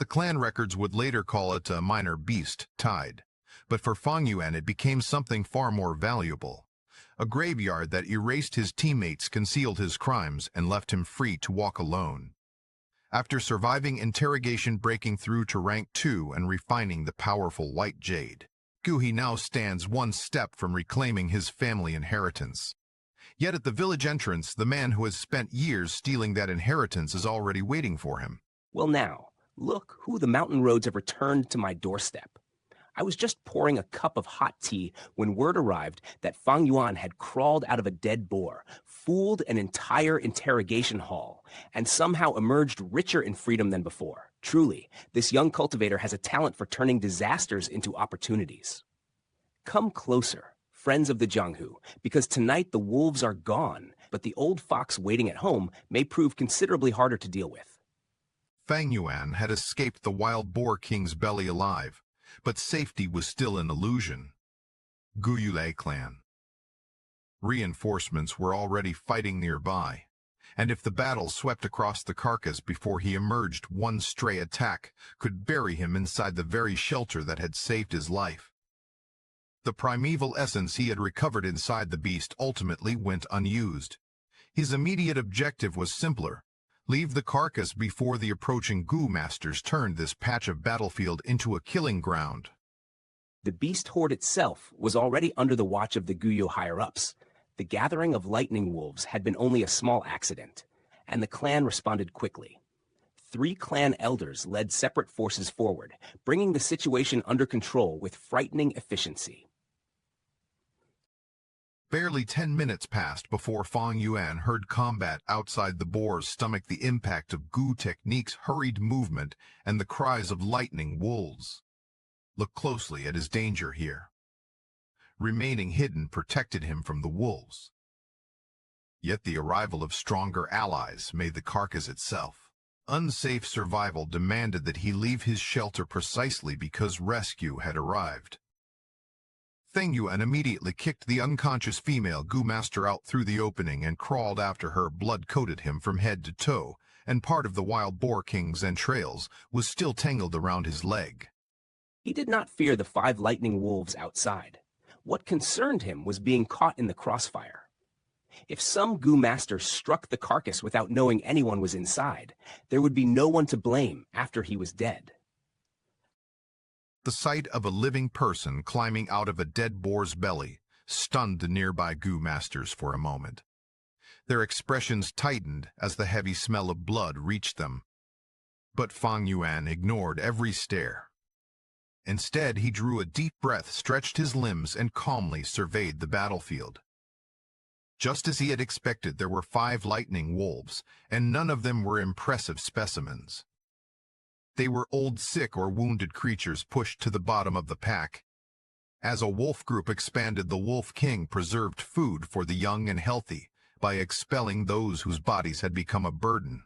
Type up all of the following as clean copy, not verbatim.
The clan records would later call it a minor beast tide, but for Fang Yuan it became something far more valuable. A graveyard that erased his teammates, concealed his crimes, and left him free to walk alone. After surviving interrogation, breaking through to rank 2 and refining the powerful White Jade Gu, he now stands one step from reclaiming his family inheritance. Yet at the village entrance, the man who has spent years stealing that inheritance is already waiting for him. Well now, look who the mountain roads have returned to my doorstep. I was just pouring a cup of hot tea when word arrived that Fang Yuan had crawled out of a dead boar, fooled an entire interrogation hall, and somehow emerged richer in freedom than before. Truly, this young cultivator has a talent for turning disasters into opportunities. Come closer, friends of the jianghu, because tonight the wolves are gone, but the old fox waiting at home may prove considerably harder to deal with. Fang Yuan had escaped the wild boar king's belly alive, but safety was still an illusion. Gu Yulei clan. Reinforcements were already fighting nearby, and if the battle swept across the carcass before he emerged, one stray attack could bury him inside the very shelter that had saved his life. The primeval essence he had recovered inside the beast ultimately went unused. His immediate objective was simpler: leave the carcass before the approaching Gu masters turned this patch of battlefield into a killing ground. The beast horde itself was already under the watch of the Guyo higher-ups. The gathering of lightning wolves had been only a small accident, and the clan responded quickly. 3 clan elders led separate forces forward, bringing the situation under control with frightening efficiency. Barely 10 minutes passed before Fang Yuan heard combat outside the boar's stomach, the impact of Gu techniques, hurried movement, and the cries of lightning wolves. Look closely at his danger here. Remaining hidden protected him from the wolves. Yet the arrival of stronger allies made the carcass itself unsafe. Survival demanded that he leave his shelter precisely because rescue had arrived. Fang Yuan immediately kicked the unconscious female Gu master out through the opening and crawled after her. Blood coated him from head to toe, and part of the wild boar king's entrails was still tangled around his leg. He did not fear the 5 lightning wolves outside. What concerned him was being caught in the crossfire. If some Gu master struck the carcass without knowing anyone was inside, there would be no one to blame after he was dead. The sight of a living person climbing out of a dead boar's belly stunned the nearby Gu masters for a moment. Their expressions tightened as the heavy smell of blood reached them. But Fang Yuan ignored every stare. Instead, he drew a deep breath, stretched his limbs, and calmly surveyed the battlefield. Just as he had expected, there were 5 lightning wolves, and none of them were impressive specimens. They were old, sick, or wounded creatures pushed to the bottom of the pack. As a wolf group expanded, the Wolf King preserved food for the young and healthy by expelling those whose bodies had become a burden.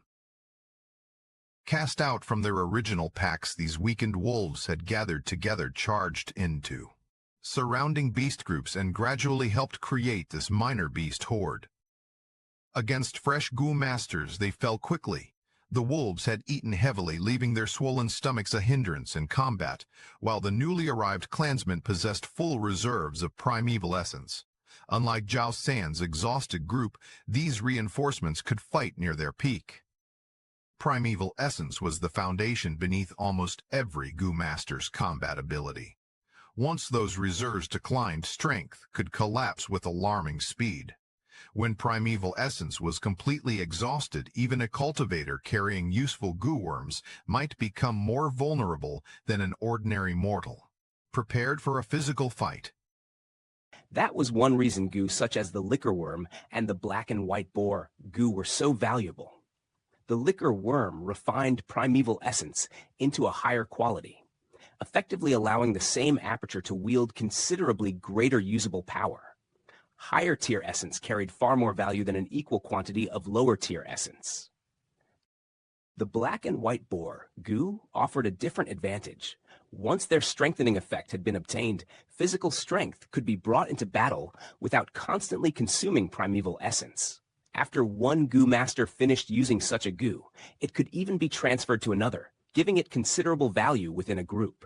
Cast out from their original packs, these weakened wolves had gathered together, charged into surrounding beast groups, and gradually helped create this minor beast horde. Against fresh Gu masters, they fell quickly. The wolves had eaten heavily, leaving their swollen stomachs a hindrance in combat, while the newly arrived clansmen possessed full reserves of primeval essence. Unlike Zhao San's exhausted group, these reinforcements could fight near their peak. Primeval essence was the foundation beneath almost every Gu master's combat ability. Once those reserves declined, strength could collapse with alarming speed. When primeval essence was completely exhausted, even a cultivator carrying useful Gu worms might become more vulnerable than an ordinary mortal, prepared for a physical fight. That was one reason Gu such as the liquor worm and the black and white boar Gu were so valuable. The liquor worm refined primeval essence into a higher quality, effectively allowing the same aperture to wield considerably greater usable power. Higher tier essence carried far more value than an equal quantity of lower tier essence. The black and white boar Gu offered a different advantage. Once their strengthening effect had been obtained, physical strength could be brought into battle without constantly consuming primeval essence. After one Gu master finished using such a Gu, it could even be transferred to another, giving it considerable value within a group.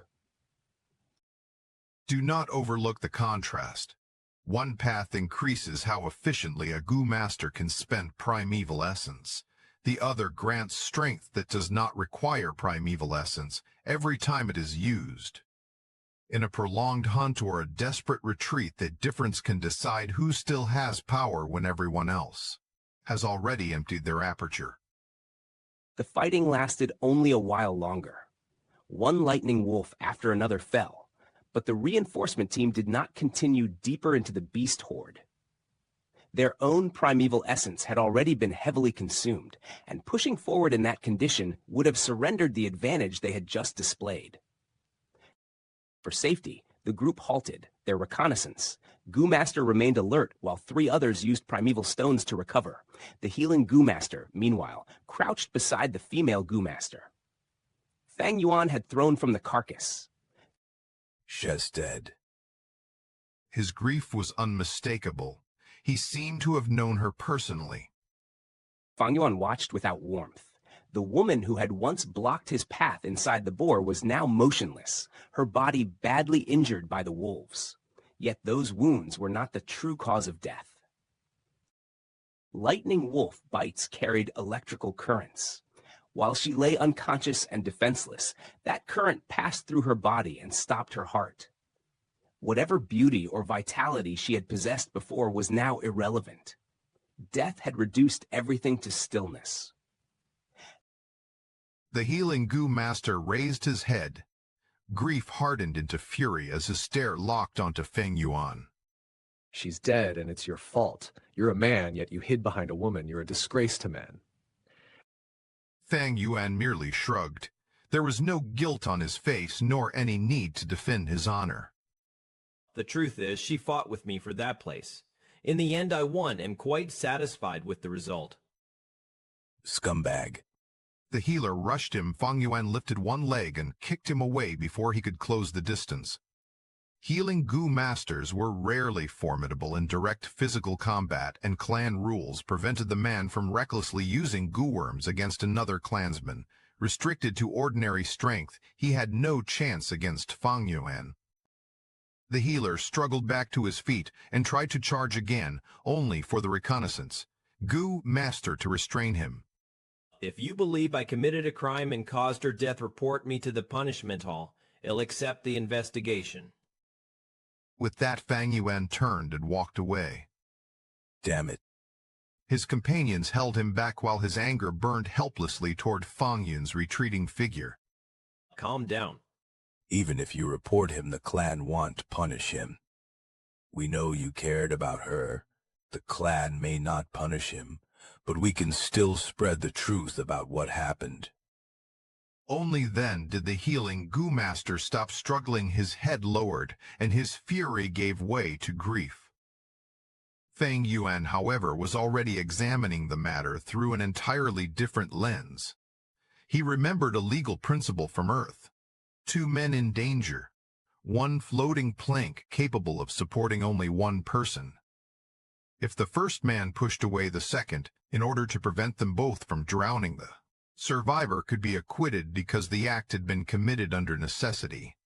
Do not overlook the contrast. One path increases how efficiently a Gu master can spend primeval essence. The other grants strength that does not require primeval essence every time it is used. In a prolonged hunt or a desperate retreat, the difference can decide who still has power when everyone else has already emptied their aperture. The fighting lasted only a while longer. One lightning wolf after another fell, but the reinforcement team did not continue deeper into the beast horde. Their own primeval essence had already been heavily consumed, and pushing forward in that condition would have surrendered the advantage they had just displayed. For safety, the group halted their reconnaissance. Gu Master remained alert while 3 others used primeval stones to recover. The healing Gu Master, meanwhile, crouched beside the female Gu Master. Fang Yuan had thrown from the carcass. She's dead. His grief was unmistakable. He seemed to have known her personally. Fang Yuan watched without warmth. The woman who had once blocked his path inside the boar was now motionless, her body badly injured by the wolves. Yet those wounds were not the true cause of death. Lightning wolf bites carried electrical currents. While she lay unconscious and defenseless, that current passed through her body and stopped her heart. Whatever beauty or vitality she had possessed before was now irrelevant. Death had reduced everything to stillness. The healing Gu master raised his head. Grief hardened into fury as his stare locked onto Fang Yuan. She's dead, and it's your fault. You're a man, yet you hid behind a woman. You're a disgrace to men. Fang Yuan merely shrugged. There was no guilt on his face, nor any need to defend his honor. The truth is, she fought with me for that place. In the end, I won, and quite satisfied with the result. Scumbag. The healer rushed him. Fang Yuan lifted one leg and kicked him away before he could close the distance. Healing Gu masters were rarely formidable in direct physical combat, and clan rules prevented the man from recklessly using Gu worms against another clansman. Restricted to ordinary strength, he had no chance against Fang Yuan. The healer struggled back to his feet and tried to charge again, only for the reconnaissance Gu master to restrain him. If you believe I committed a crime and caused her death, report me to the punishment hall. I'll accept the investigation. With that, Fang Yuan turned and walked away. Damn it. His companions held him back while his anger burned helplessly toward Fang Yuan's retreating figure. Calm down. Even if you report him, the clan won't punish him. We know you cared about her. The clan may not punish him, but we can still spread the truth about what happened. Only then did the healing Gu master stop struggling, his head lowered, and his fury gave way to grief. Fang Yuan, however, was already examining the matter through an entirely different lens. He remembered a legal principle from Earth. 2 men in danger. 1 floating plank capable of supporting only 1 person. If the first man pushed away the second, in order to prevent them both from drowning, the survivor could be acquitted because the act had been committed under necessity.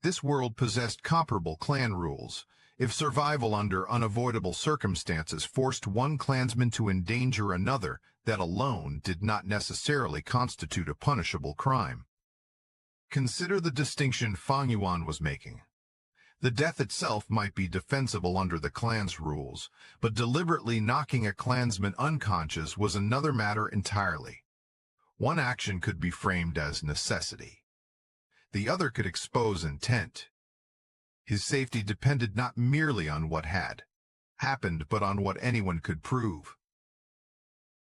This world possessed comparable clan rules. If survival under unavoidable circumstances forced one clansman to endanger another, that alone did not necessarily constitute a punishable crime. Consider the distinction Fang Yuan was making. The death itself might be defensible under the clan's rules, but deliberately knocking a clansman unconscious was another matter entirely. One action could be framed as necessity. The other could expose intent. His safety depended not merely on what had happened, but on what anyone could prove.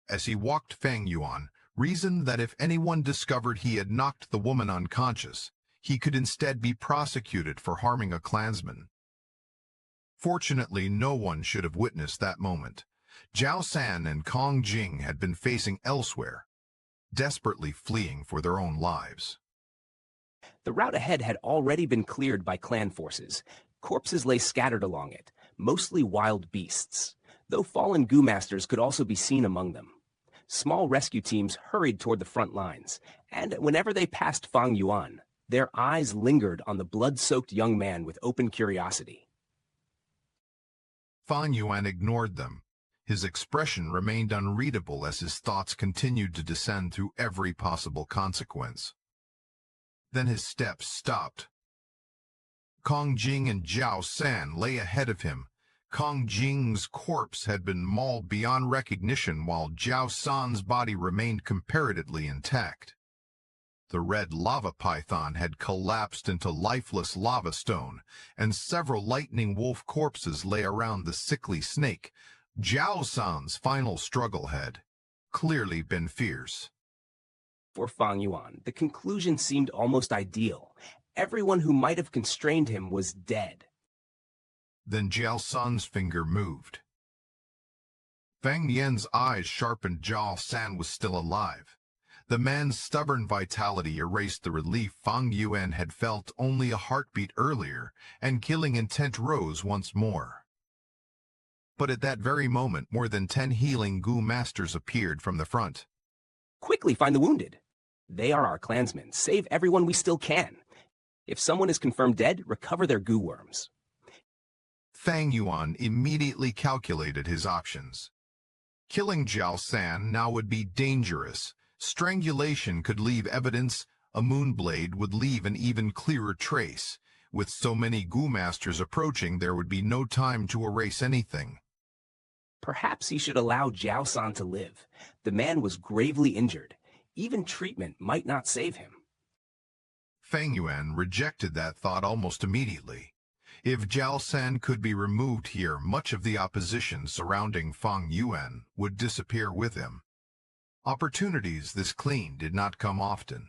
As he walked, Fang Yuan reasoned that if anyone discovered he had knocked the woman unconscious, he could instead be prosecuted for harming a clansman. Fortunately, no one should have witnessed that moment. Zhao San and Kong Jing had been facing elsewhere, desperately fleeing for their own lives. The route ahead had already been cleared by clan forces. Corpses lay scattered along it, mostly wild beasts, though fallen Gu masters could also be seen among them. Small rescue teams hurried toward the front lines, And whenever they passed Fang Yuan, their eyes lingered on the blood-soaked young man with open curiosity. Fang Yuan ignored them. His expression remained unreadable as his thoughts continued to descend through every possible consequence. Then his steps stopped. Kong Jing and Jiao San lay ahead of him. Kong Jing's corpse had been mauled beyond recognition while Jiao San's body remained comparatively intact. The red lava python had collapsed into lifeless lava stone, and several lightning wolf corpses lay around the sickly snake. Jiao San's final struggle had clearly been fierce. For Fang Yuan, the conclusion seemed almost ideal. Everyone who might have constrained him was dead. Then Jiao San's finger moved. Fang Yan's eyes sharpened. Jiao San was still alive. The man's stubborn vitality erased the relief Fang Yuan had felt only a heartbeat earlier, and killing intent rose once more. But at that very moment, more than 10 healing Gu masters appeared from the front. Quickly find the wounded. They are our clansmen. Save everyone we still can. If someone is confirmed dead, recover their Gu worms. Fang Yuan immediately calculated his options. Killing Jiao San now would be dangerous. Strangulation could leave evidence. A moonblade would leave an even clearer trace. With so many Gu masters approaching, there would be no time to erase anything. Perhaps he should allow Jiao San to live. The man was gravely injured. Even treatment might not save him. Fang Yuan rejected that thought almost immediately. If Jiao San could be removed here, much of the opposition surrounding Fang Yuan would disappear with him. Opportunities this clean did not come often.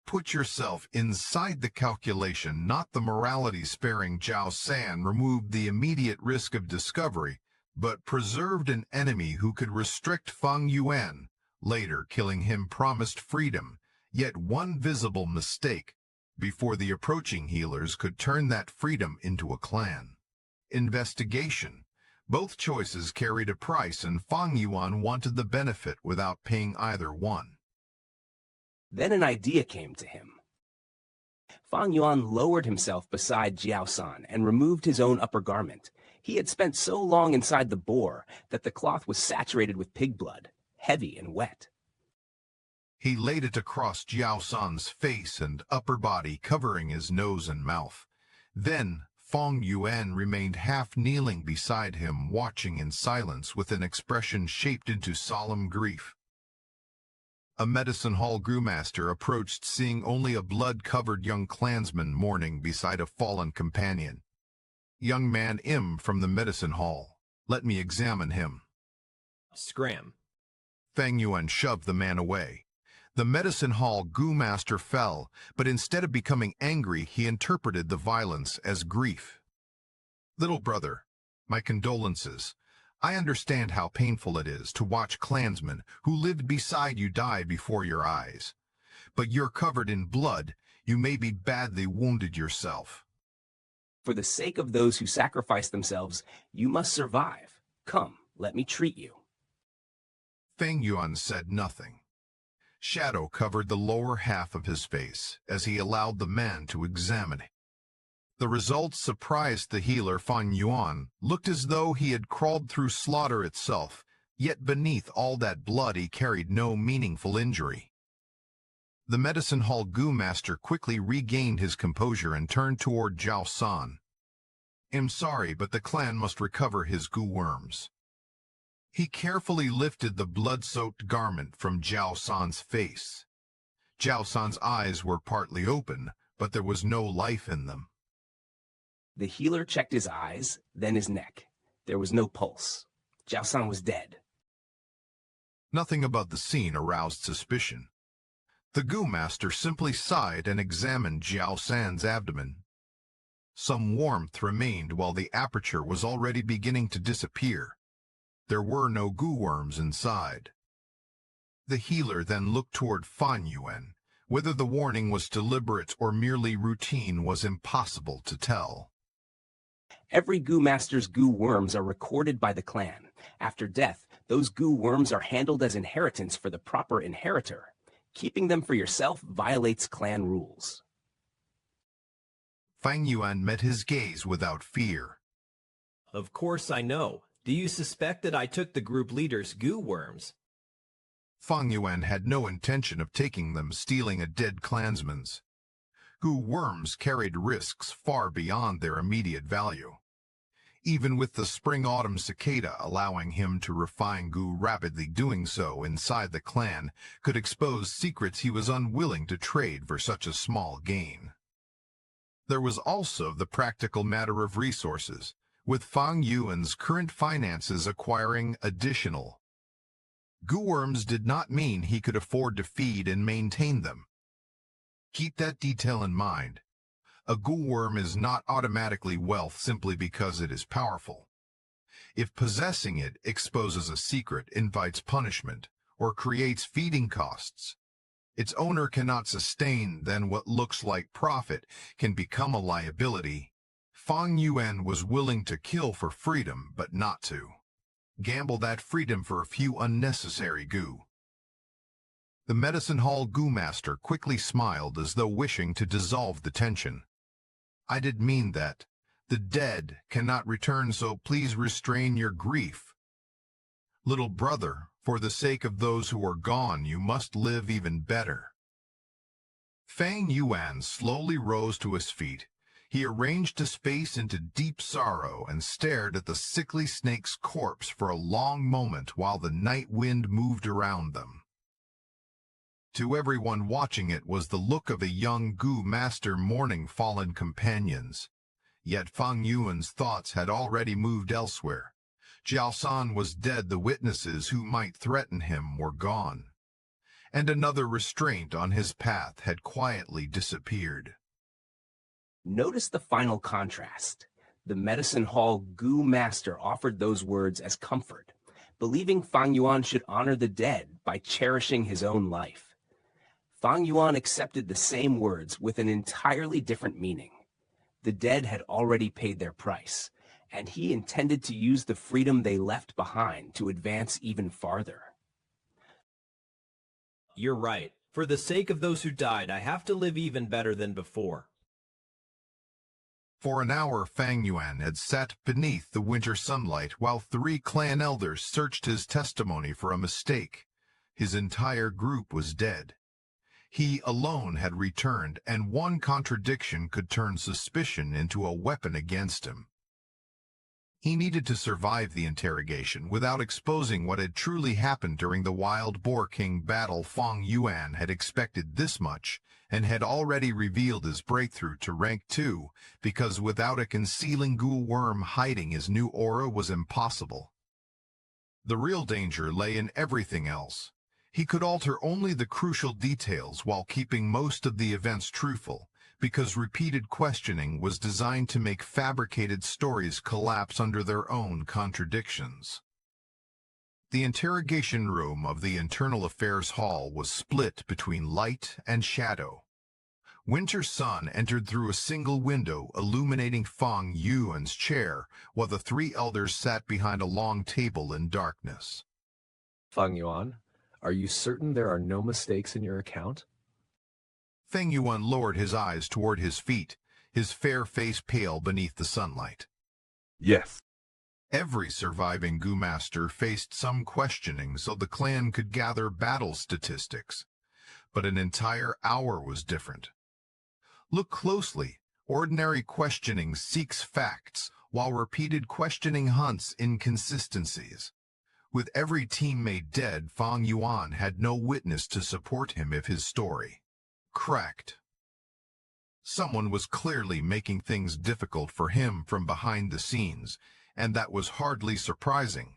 Put yourself inside the calculation, not the morality. Sparing Jiao San removed the immediate risk of discovery, but preserved an enemy who could restrict Fang Yuan. Later, killing him promised freedom, yet one visible mistake before the approaching healers could turn that freedom into a clan. Investigation. Both choices carried a price, and Fang Yuan wanted the benefit without paying either one. Then an idea came to him. Fang Yuan lowered himself beside Jiao San and removed his own upper garment. He had spent so long inside the boar that the cloth was saturated with pig blood, heavy and wet. He laid it across Jiao San's face and upper body, covering his nose and mouth. Then Fang Yuan remained half-kneeling beside him, watching in silence with an expression shaped into solemn grief. A medicine hall brewmaster approached, seeing only a blood-covered young clansman mourning beside a fallen companion. "Young man Im from the medicine hall. Let me examine him." Scram. Fang Yuan shoved the man away. The medicine hall Gu master fell, but instead of becoming angry, he interpreted the violence as grief. "Little brother, my condolences. I understand how painful it is to watch clansmen who lived beside you die before your eyes. But you're covered in blood. You may be badly wounded yourself. For the sake of those who sacrifice themselves, you must survive. Come, let me treat you." Fang Yuan said nothing. Shadow covered the lower half of his face as he allowed the man to examine it. The results surprised the healer. Fang Yuan looked as though he had crawled through slaughter itself, yet beneath all that blood he carried no meaningful injury. The medicine hall Gu master quickly regained his composure and turned toward Jiao San. "I'm sorry, but the clan must recover his Gu worms." He carefully lifted the blood-soaked garment from Jiao San's face. Jiao San's eyes were partly open, but there was no life in them. The healer checked his eyes, then his neck. There was no pulse. Jiao San was dead. Nothing about the scene aroused suspicion. The Gu master simply sighed and examined Jiao San's abdomen. Some warmth remained while the aperture was already beginning to disappear. There were no Gu worms inside. The healer then looked toward Fang Yuan. Whether the warning was deliberate or merely routine was impossible to tell. Every Gu master's Gu worms are recorded by the clan. After death, those Gu worms are handled as inheritance for the proper inheritor. Keeping them for yourself violates clan rules. Fang Yuan met his gaze without fear. Of course I know. Do you suspect that I took the group leader's goo worms? Fang Yuan had no intention of taking them, stealing a dead clansman's. Gu worms carried risks far beyond their immediate value. Even with the spring-autumn cicada allowing him to refine Gu rapidly, doing so inside the clan could expose secrets he was unwilling to trade for such a small gain. There was also the practical matter of resources, with Fang Yuan's current finances acquiring additional. Gu worms did not mean he could afford to feed and maintain them. Keep that detail in mind. A gu worm is not automatically wealth simply because it is powerful. If possessing it exposes a secret, invites punishment, or creates feeding costs, its owner cannot sustain, then what looks like profit can become a liability. Fang Yuan was willing to kill for freedom, but not to gamble that freedom for a few unnecessary gu. The medicine hall gu master quickly smiled as though wishing to dissolve the tension. I did mean that. The dead cannot return, so please restrain your grief. Little brother, for the sake of those who are gone, you must live even better. Fang Yuan slowly rose to his feet. He arranged his face into deep sorrow and stared at the sickly snake's corpse for a long moment while the night wind moved around them. To everyone watching it was the look of a young gu master mourning fallen companions. Yet Fang Yuan's thoughts had already moved elsewhere. Jiao San was dead, the witnesses who might threaten him were gone. And another restraint on his path had quietly disappeared. Notice the final contrast. The medicine hall gu master offered those words as comfort, believing Fang Yuan should honor the dead by cherishing his own life. Fang Yuan accepted the same words with an entirely different meaning. The dead had already paid their price, and he intended to use the freedom they left behind to advance even farther. You're right. For the sake of those who died, I have to live even better than before. For an hour, Fang Yuan had sat beneath the winter sunlight while 3 clan elders searched his testimony for a mistake. His entire group was dead. He alone had returned, and one contradiction could turn suspicion into a weapon against him. He needed to survive the interrogation without exposing what had truly happened during the Wild Boar King battle. Fang Yuan had expected this much, and had already revealed his breakthrough to rank 2, because without a concealing gu worm hiding his new aura was impossible. The real danger lay in everything else. He could alter only the crucial details while keeping most of the events truthful, because repeated questioning was designed to make fabricated stories collapse under their own contradictions. The interrogation room of the Internal Affairs Hall was split between light and shadow. Winter sun entered through a single window, illuminating Fang Yuan's chair, while the 3 elders sat behind a long table in darkness. Fang Yuan, are you certain there are no mistakes in your account? Fang Yuan lowered his eyes toward his feet, his fair face pale beneath the sunlight. Yes. Every surviving gu master faced some questioning so the clan could gather battle statistics. But an entire hour was different. Look closely. Ordinary questioning seeks facts, while repeated questioning hunts inconsistencies. With every teammate dead, Fang Yuan had no witness to support him if his story cracked. Someone was clearly making things difficult for him from behind the scenes, and that was hardly surprising.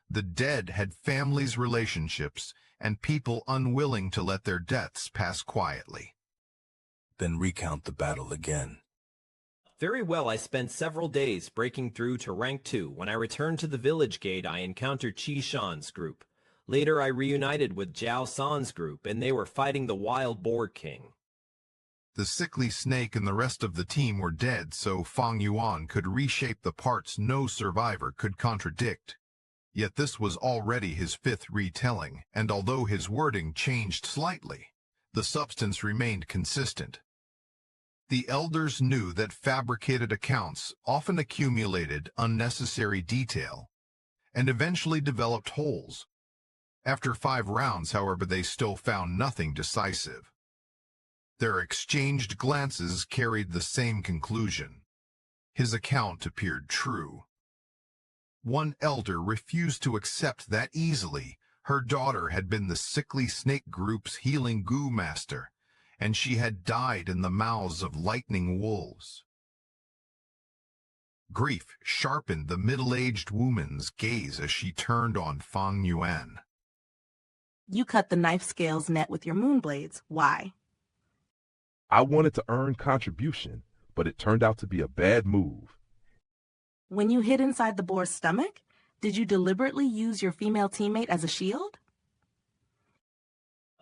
The dead had families, relationships, and people unwilling to let their deaths pass quietly. Then recount the battle again. Very well, I spent several days breaking through to rank 2. When I returned to the village gate, I encountered Qi Shan's group. Later, I reunited with Jiao San's group, and they were fighting the Wild Boar King. The sickly snake and the rest of the team were dead, so Fang Yuan could reshape the parts no survivor could contradict. Yet this was already his 5th retelling, and although his wording changed slightly, The substance remained consistent. The elders knew that fabricated accounts often accumulated unnecessary detail and eventually developed holes. After 5 rounds, however, they still found nothing decisive. Their exchanged glances carried the same conclusion. His account appeared true. One elder refused to accept that easily. Her daughter had been the sickly snake group's healing Gu master, and she had died in the mouths of lightning wolves. Grief sharpened the middle-aged woman's gaze as she turned on Fang Yuan. You cut the knife scales net with your moon blades. Why? I wanted to earn contribution, but it turned out to be a bad move. When you hid inside the boar's stomach, did you deliberately use your female teammate as a shield?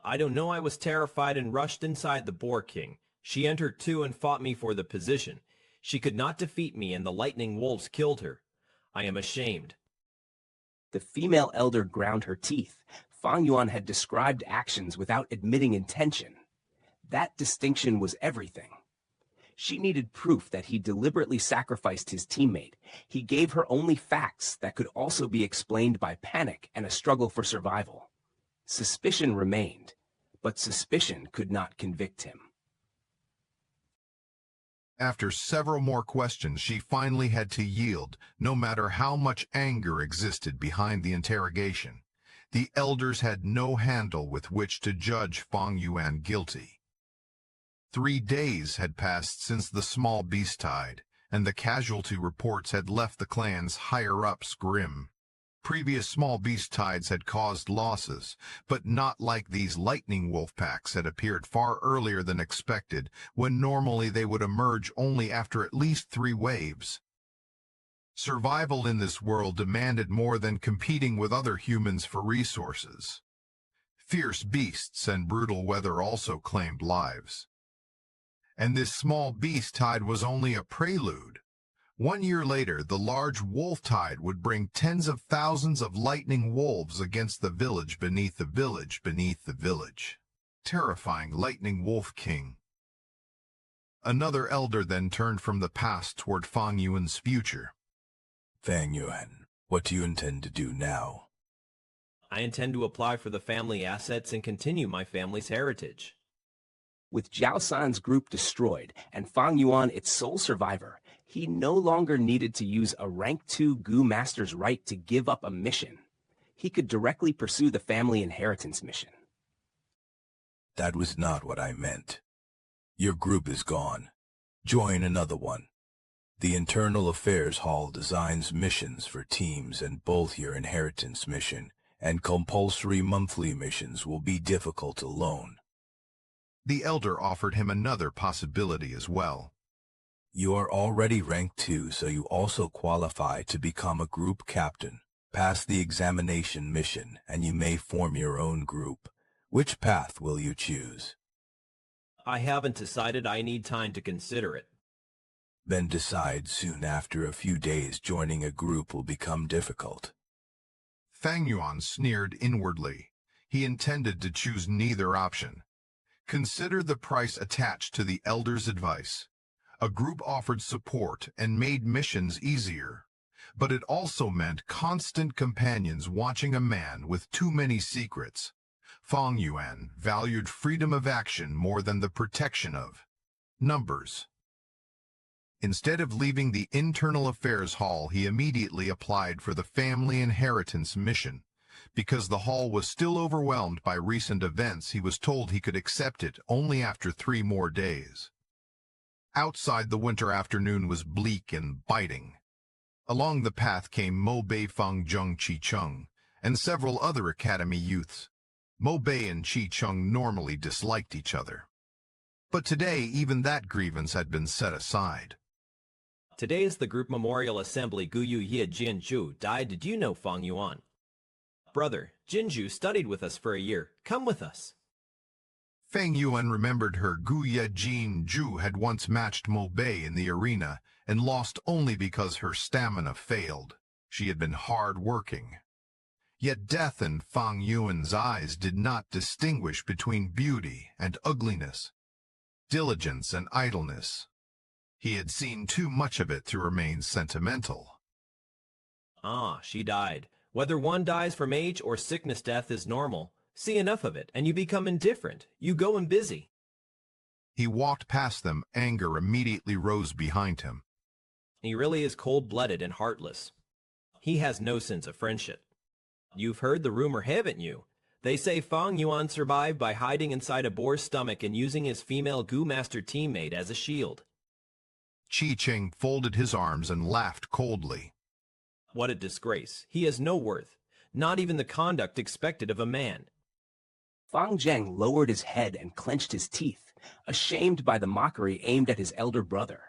I don't know, I was terrified and rushed inside the Boar King. She entered too and fought me for the position. She could not defeat me and the lightning wolves killed her. I am ashamed. The female elder ground her teeth. Fang Yuan had described actions without admitting intention. That distinction was everything. She needed proof that he deliberately sacrificed his teammate. He gave her only facts that could also be explained by panic and a struggle for survival. Suspicion remained, but suspicion could not convict him. After several more questions, she finally had to yield, no matter how much anger existed behind the interrogation. The elders had no handle with which to judge Fang Yuan guilty. 3 days had passed since the small beast-tide, and the casualty reports had left the clan's higher-ups grim. Previous small beast tides had caused losses, but not like these lightning wolf packs had appeared far earlier than expected, when normally they would emerge only after at least 3 waves. Survival in this world demanded more than competing with other humans for resources. Fierce beasts and brutal weather also claimed lives. And this small beast tide was only a prelude. 1 year later, the large wolf tide would bring tens of thousands of lightning wolves against the village beneath the village beneath the village. Terrifying lightning wolf king. Another elder then turned from the past toward Fang Yuan's future. Fang Yuan, what do you intend to do now? I intend to apply for the family assets and continue my family's heritage. With Jiao San's group destroyed and Fang Yuan its sole survivor, he no longer needed to use a rank 2 Gu master's right to give up a mission. He could directly pursue the family inheritance mission. That was not what I meant. Your group is gone. Join another one. The Internal Affairs Hall designs missions for teams, and both your inheritance mission and compulsory monthly missions will be difficult alone. The elder offered him another possibility as well. You are already rank 2, so you also qualify to become a group captain. Pass the examination mission, and you may form your own group. Which path will you choose? I haven't decided. I need time to consider it. Then decide soon. After a few days, joining a group will become difficult. Fang Yuan sneered inwardly. He intended to choose neither option. Consider the price attached to the elder's advice. A group offered support and made missions easier, but it also meant constant companions watching a man with too many secrets. Fang Yuan valued freedom of action more than the protection of numbers. Instead of leaving the Internal Affairs Hall, he immediately applied for the family inheritance mission. Because the hall was still overwhelmed by recent events, he was told he could accept it only after 3 more days. Outside, the winter afternoon was bleak and biting. Along the path came Mo Bei, Fang Zheng, Qi Cheng, and several other academy youths. Mo Bei and Qi Cheng normally disliked each other. But today, even that grievance had been set aside. Today is the group memorial assembly. Gu Yuye Jianzhu died. Did you know Fang Yuan? Brother, Jinzhu studied with us for a year. Come with us. Fang Yuan remembered her. Gu Jianzhu had once matched Mo Bei in the arena and lost only because her stamina failed. She had been hard-working. Yet death in Fang Yuan's eyes did not distinguish between beauty and ugliness, diligence and idleness. He had seen too much of it to remain sentimental. Ah, she died. Whether one dies from age or sickness, death is normal. See enough of it, and you become indifferent. You go and busy. He walked past them. Anger immediately rose behind him. He really is cold-blooded and heartless. He has no sense of friendship. You've heard the rumor, haven't you? They say Fang Yuan survived by hiding inside a boar's stomach and using his female Gu master teammate as a shield. Qi Cheng folded his arms and laughed coldly. What a disgrace. He has no worth, not even the conduct expected of a man. Fang Zheng lowered his head and clenched his teeth, ashamed by the mockery aimed at his elder brother.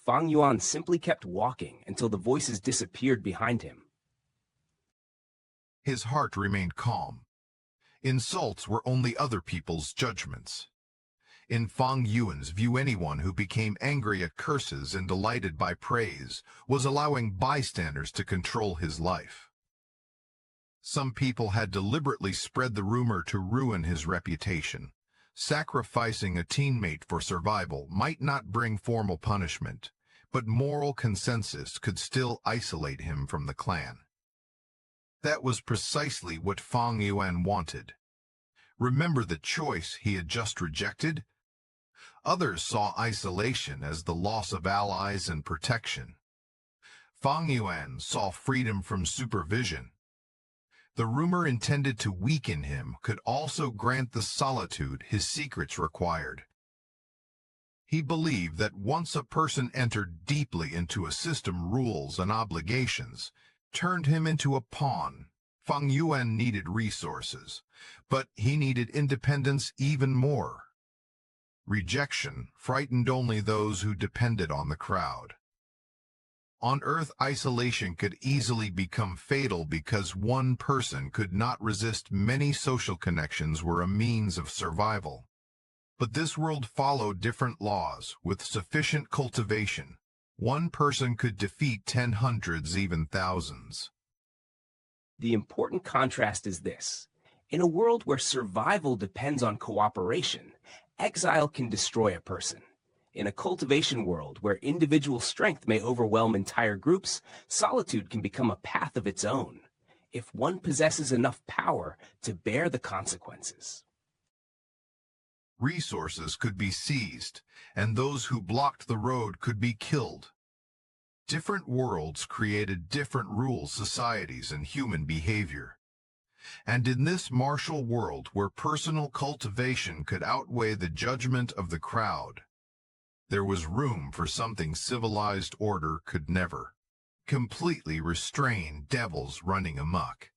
Fang Yuan simply kept walking until the voices disappeared behind him. His heart remained calm. Insults were only other people's judgments. In Fang Yuan's view, anyone who became angry at curses and delighted by praise was allowing bystanders to control his life. Some people had deliberately spread the rumor to ruin his reputation. Sacrificing a teammate for survival might not bring formal punishment, but moral consensus could still isolate him from the clan. That was precisely what Fang Yuan wanted. Remember the choice he had just rejected? Others saw isolation as the loss of allies and protection. Fang Yuan saw freedom from supervision. The rumor intended to weaken him could also grant the solitude his secrets required. He believed that once a person entered deeply into a system, rules and obligations turned him into a pawn. Fang Yuan needed resources, but he needed independence even more. Rejection frightened only those who depended on the crowd. On Earth, isolation could easily become fatal because one person could not resist. Many social connections were a means of survival. But this world followed different laws. With sufficient cultivation, one person could defeat 10 hundreds, even thousands. The important contrast is this. In a world where survival depends on cooperation, exile can destroy a person. In a cultivation world where individual strength may overwhelm entire groups, solitude can become a path of its own, if one possesses enough power to bear the consequences. Resources could be seized, and those who blocked the road could be killed. Different worlds created different rules, societies, and human behavior. And in this martial world where personal cultivation could outweigh the judgment of the crowd, there was room for something civilized order could never. Completely restrain devils running amok.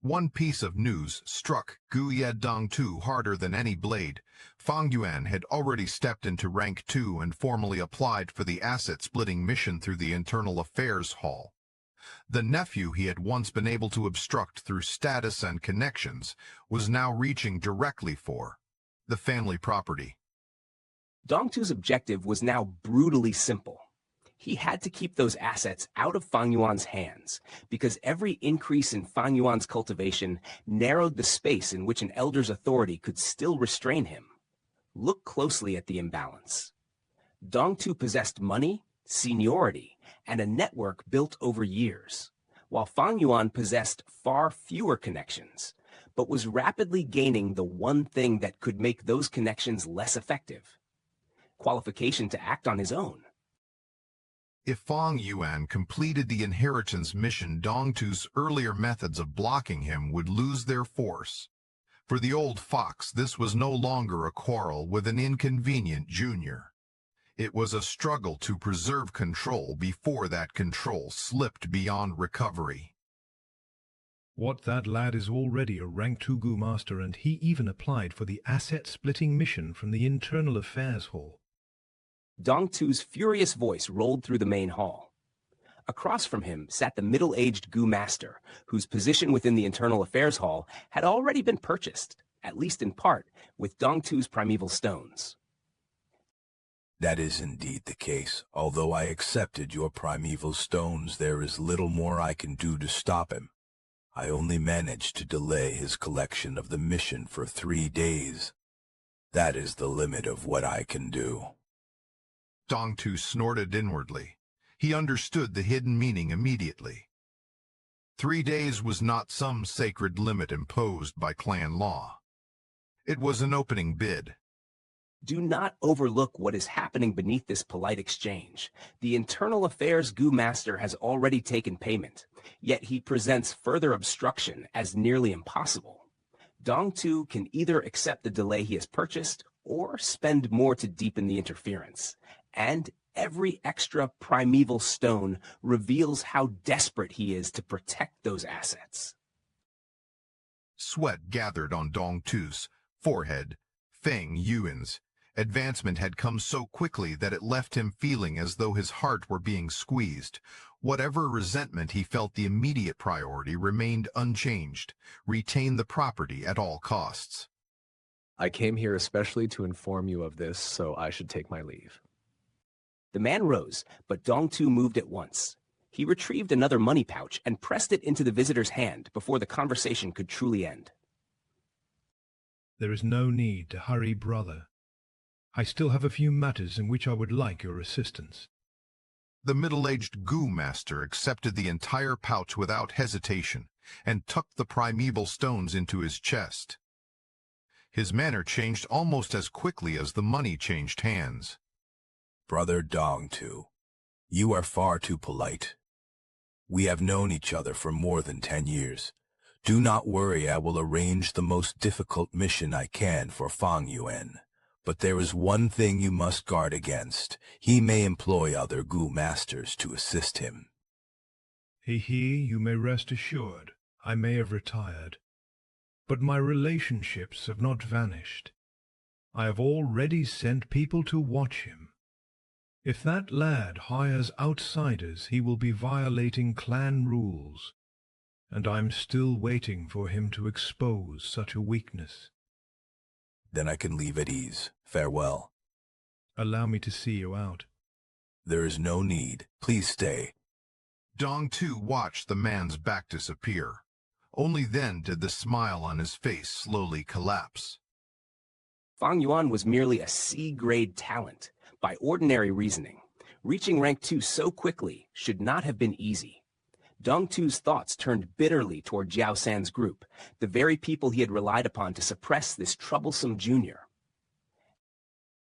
One piece of news struck Gu Yedong Tu harder than any blade. Fang Yuan had already stepped into rank 2 and formally applied for the asset-splitting mission through the Internal Affairs Hall. The nephew he had once been able to obstruct through status and connections was now reaching directly for the family property. Dongtu's objective was now brutally simple. He had to keep those assets out of Fang Yuan's hands, because every increase in Fang Yuan's cultivation narrowed the space in which an elder's authority could still restrain him. Look closely at the imbalance. Dongtu possessed money, seniority, and a network built over years, while Fang Yuan possessed far fewer connections, but was rapidly gaining the one thing that could make those connections less effective: qualification to act on his own. If Fang Yuan completed the inheritance mission, Dongtu's earlier methods of blocking him would lose their force. For the old fox, this was no longer a quarrel with an inconvenient junior. It was a struggle to preserve control before that control slipped beyond recovery. What, that lad is already a rank 2 Gu master, and he even applied for the asset-splitting mission from the Internal Affairs Hall. Dongtu's furious voice rolled through the main hall. Across from him sat the middle-aged Gu master, whose position within the Internal Affairs Hall had already been purchased, at least in part, with Dongtu's primeval stones. That is indeed the case. Although I accepted your primeval stones, there is little more I can do to stop him. I only managed to delay his collection of the mission for 3 days. That is the limit of what I can do. Dongtu snorted inwardly. He understood the hidden meaning immediately. 3 days was not some sacred limit imposed by clan law. It was an opening bid. Do not overlook what is happening beneath this polite exchange. The internal affairs Gu master has already taken payment, yet he presents further obstruction as nearly impossible. Dongtu can either accept the delay he has purchased or spend more to deepen the interference. And every extra primeval stone reveals how desperate he is to protect those assets. Sweat gathered on Dongtu's forehead. Fang Yuan's advancement had come so quickly that it left him feeling as though his heart were being squeezed. Whatever resentment he felt, the immediate priority remained unchanged. Retain the property at all costs. I came here especially to inform you of this, so I should take my leave. The man rose, but Dongtu moved at once. He retrieved another money pouch and pressed it into the visitor's hand before the conversation could truly end. There is no need to hurry, brother. I still have a few matters in which I would like your assistance. The middle-aged Gu master accepted the entire pouch without hesitation and tucked the primeval stones into his chest. His manner changed almost as quickly as the money changed hands. Brother Dongtu, you are far too polite. We have known each other for more than 10 years. Do not worry, I will arrange the most difficult mission I can for Fang Yuan. But there is one thing you must guard against. He may employ other Gu masters to assist him. You may rest assured. I may have retired, but my relationships have not vanished. I have already sent people to watch him. If that lad hires outsiders, he will be violating clan rules, and I'm still waiting for him to expose such a weakness. Then I can leave at ease. Farewell. Allow me to see you out. There is no need. Please stay. Dongtu watched the man's back disappear. Only then did the smile on his face slowly collapse. Fang Yuan was merely a C-grade talent. By ordinary reasoning, reaching rank 2 so quickly should not have been easy. Dongtu's thoughts turned bitterly toward Jiao San's group, the very people he had relied upon to suppress this troublesome junior.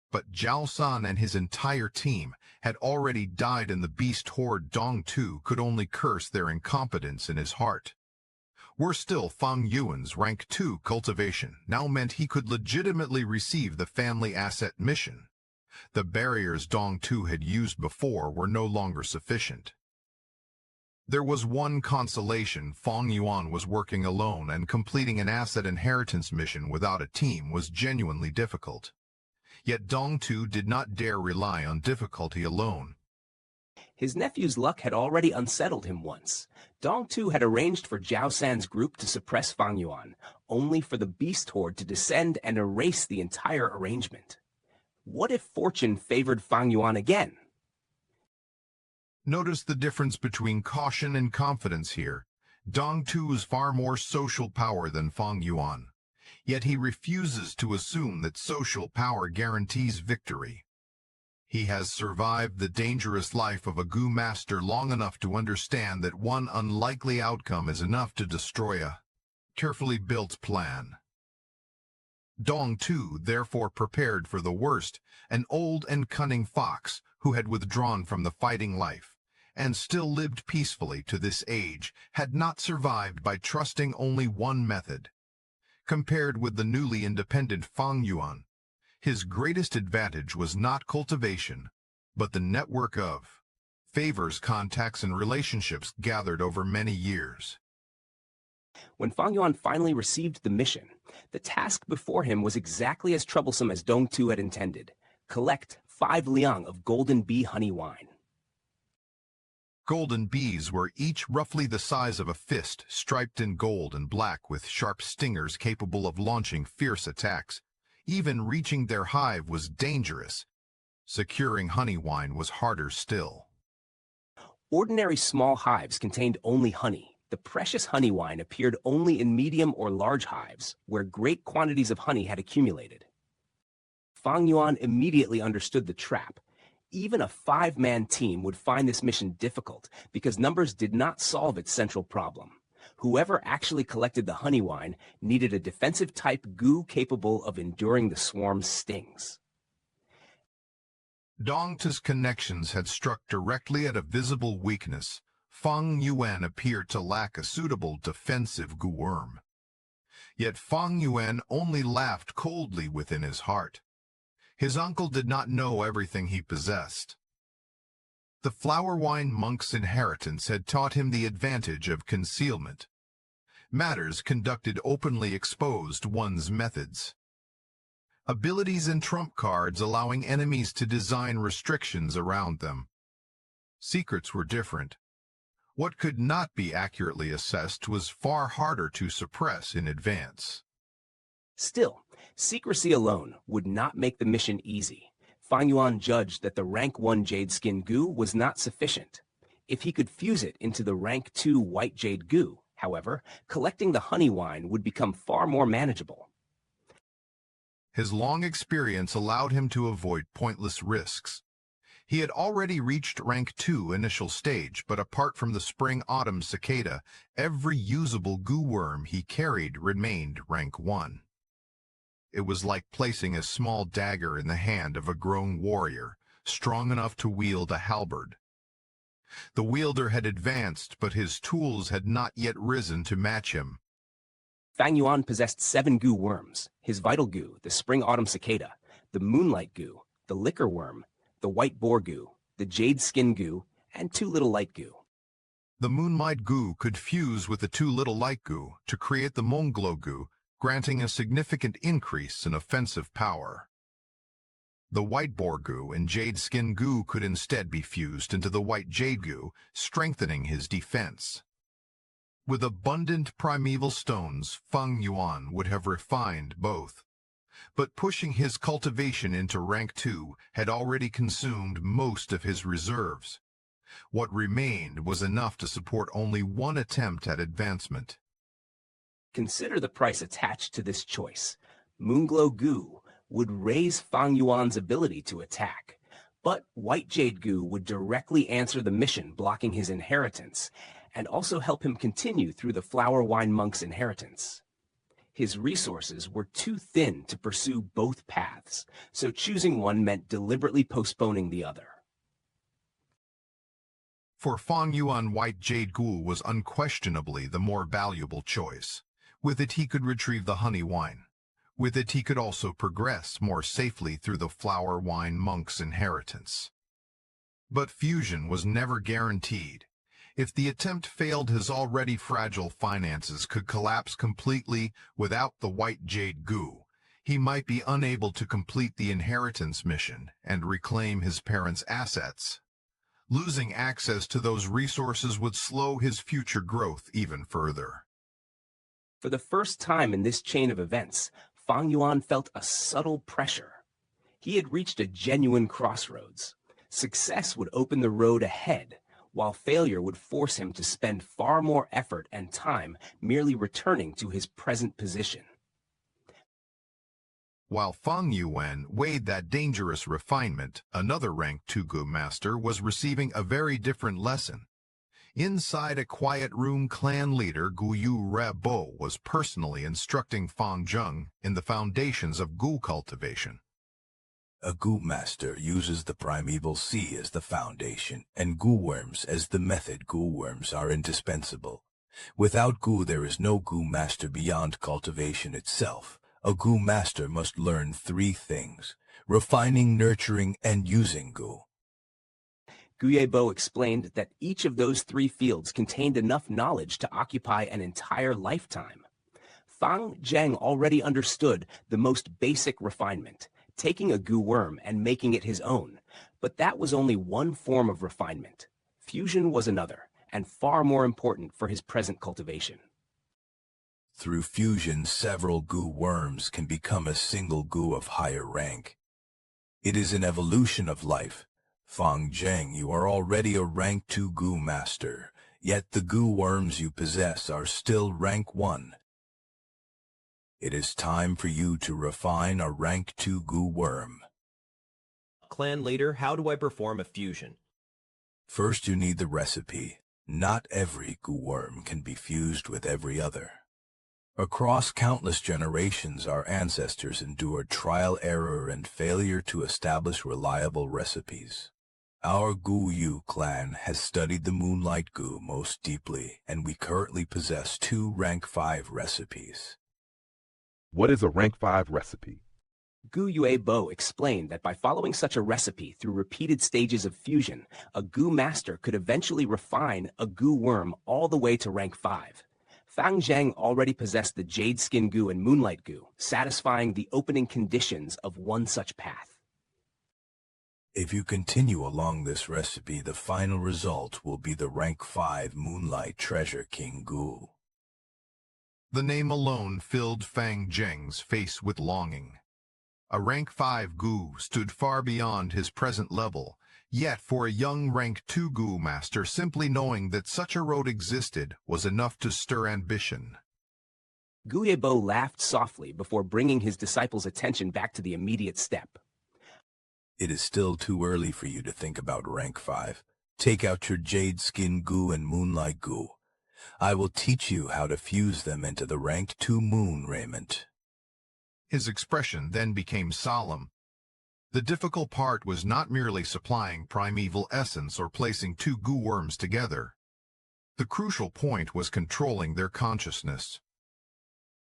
But Jiao San and his entire team had already died, and the beast horde Dongtu could only curse their incompetence in his heart. Worse still, Fang Yuan's rank 2 cultivation now meant he could legitimately receive the family asset mission. The barriers Dongtu had used before were no longer sufficient. There was one consolation: Fang Yuan was working alone, and completing an asset inheritance mission without a team was genuinely difficult. Yet Dongtu did not dare rely on difficulty alone. His nephew's luck had already unsettled him once. Dongtu had arranged for Jiao San's group to suppress Fang Yuan, only for the beast horde to descend and erase the entire arrangement. What if fortune favored Fang Yuan again? Notice the difference between caution and confidence here. Dongtu is far more social power than Fang Yuan, yet he refuses to assume that social power guarantees victory. He has survived the dangerous life of a Gu master long enough to understand that one unlikely outcome is enough to destroy a carefully built plan. Dongtu therefore prepared for the worst. An old and cunning fox who had withdrawn from the fighting life and still lived peacefully to this age had not survived by trusting only one method. Compared with the newly independent Fang Yuan, his greatest advantage was not cultivation, but the network of favors, contacts, and relationships gathered over many years. When Fang Yuan finally received the mission, the task before him was exactly as troublesome as Dongtu had intended: collect 5 liang of golden bee honey wine. Golden bees were each roughly the size of a fist, striped in gold and black with sharp stingers capable of launching fierce attacks. Even reaching their hive was dangerous. Securing honey wine was harder still. Ordinary small hives contained only honey, The precious honey wine appeared only in medium or large hives, where great quantities of honey had accumulated. Fang Yuan immediately understood the trap. Even a 5-man team would find this mission difficult because numbers did not solve its central problem. Whoever actually collected the honey wine needed a defensive type Gu capable of enduring the swarm's stings. Dongta's connections had struck directly at a visible weakness. Fang Yuan appeared to lack a suitable defensive Gu worm. Yet Fang Yuan only laughed coldly within his heart. His uncle did not know everything he possessed. The flower wine monk's inheritance had taught him the advantage of concealment. Matters conducted openly exposed one's methods. Abilities and trump cards allowing enemies to design restrictions around them. Secrets were different. What could not be accurately assessed was far harder to suppress in advance. Still, secrecy alone would not make the mission easy. Fang Yuan judged that the rank 1 Jade Skin Gu was not sufficient. If he could fuse it into the rank 2 White Jade Gu, however, collecting the honey wine would become far more manageable. His long experience allowed him to avoid pointless risks. He had already reached rank 2 initial stage, but apart from the spring-autumn cicada, every usable Gu worm he carried remained rank 1. It was like placing a small dagger in the hand of a grown warrior, strong enough to wield a halberd. The wielder had advanced, but his tools had not yet risen to match him. Fang Yuan possessed 7 Gu worms: his vital Gu, the spring-autumn cicada, the moonlight Gu, the liquor worm, the white boar Gu, the jade skin Gu, and 2 little light Gu. The moonlight Gu could fuse with the 2 little light Gu to create the Monglo Gu, granting a significant increase in offensive power. The white boar Gu and jade skin Gu could instead be fused into the white jade Gu, strengthening his defense. With abundant primeval stones, Fang Yuan would have refined both. But pushing his cultivation into rank 2 had already consumed most of his reserves. What remained was enough to support only one attempt at advancement. Consider the price attached to this choice. Moonglow Gu would raise Fang Yuan's ability to attack, but White Jade Gu would directly answer the mission, blocking his inheritance, and also help him continue through the Flower Wine Monk's inheritance. His resources were too thin to pursue both paths, so choosing one meant deliberately postponing the other. For Fang Yuan, White Jade Gu was unquestionably the more valuable choice. With it he could retrieve the honey wine. With it he could also progress more safely through the Flower Wine Monk's inheritance. But fusion was never guaranteed. If the attempt failed, his already fragile finances could collapse completely without the White Jade Gu. He might be unable to complete the inheritance mission and reclaim his parents' assets. Losing access to those resources would slow his future growth even further. For the first time in this chain of events, Fang Yuan felt a subtle pressure. He had reached a genuine crossroads. Success would open the road ahead, while failure would force him to spend far more effort and time merely returning to his present position. While Fang Yuan weighed that dangerous refinement, another rank 2 Gu master was receiving a very different lesson. Inside a quiet room, clan leader Guyu Rebo was personally instructing Fang Zheng in the foundations of Gu cultivation. A Gu master uses the primeval sea as the foundation, and Gu worms as the method. Gu worms are indispensable. Without Gu, there is no Gu master beyond cultivation itself. A Gu master must learn 3 things: refining, nurturing, and using Gu. Guyebo explained that each of those 3 fields contained enough knowledge to occupy an entire lifetime. Fang Zheng already understood the most basic refinement, taking a Gu worm and making it his own, but that was only one form of refinement. Fusion was another, and far more important for his present cultivation. Through fusion, several Gu worms can become a single Gu of higher rank. It is an evolution of life. Fang Zheng, you are already a rank 2 Gu master. Yet the goo worms you possess are still rank 1. It is time for you to refine a rank 2 goo worm. Clan leader, how do I perform a fusion? First, you need the recipe. Not every goo worm can be fused with every other. Across countless generations, our ancestors endured trial, error, and failure to establish reliable recipes. Our Gu Yu clan has studied the Moonlight Gu most deeply, and we currently possess 2 rank 5 recipes. What is a rank 5 recipe? Gu Yuebo explained that by following such a recipe through repeated stages of fusion, a Gu master could eventually refine a Gu worm all the way to rank 5. Fang Zheng already possessed the Jade Skin Gu and Moonlight Gu, satisfying the opening conditions of one such path. If you continue along this recipe, the final result will be the rank 5 Moonlight Treasure King Gu. The name alone filled Fang Zheng's face with longing. A rank 5 Gu stood far beyond his present level, yet for a young rank 2 Gu master, simply knowing that such a road existed was enough to stir ambition. Gu Yuebo laughed softly before bringing his disciples' attention back to the immediate step. It is still too early for you to think about rank 5. Take out your Jade Skin Gu and Moonlight Gu. I will teach you how to fuse them into the rank 2 Moon raiment. His expression then became solemn. The difficult part was not merely supplying primeval essence or placing 2 Gu worms together. The crucial point was controlling their consciousness.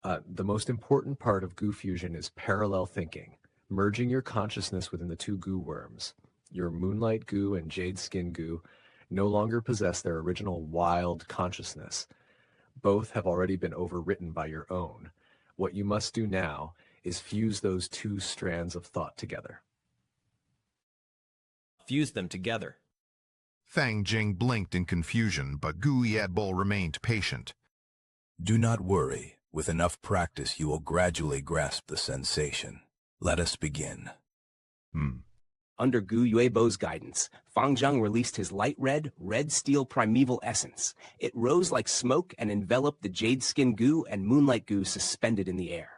The most important part of Gu fusion is parallel thinking, merging your consciousness within the 2 Gu worms. Your Moonlight Gu and Jade Skin Gu no longer possess their original wild consciousness. Both have already been overwritten by your own. What you must do now is fuse those 2 strands of thought together. Fuse them together. Fang Jing blinked in confusion, but Gu Yuebo remained patient. Do not worry. With enough practice, you will gradually grasp the sensation. Let us begin. Under Gu Yuebo's guidance, Fang Zheng released his light red steel primeval essence. It rose like smoke and enveloped the Jade Skin Gu and Moonlight Gu suspended in the air.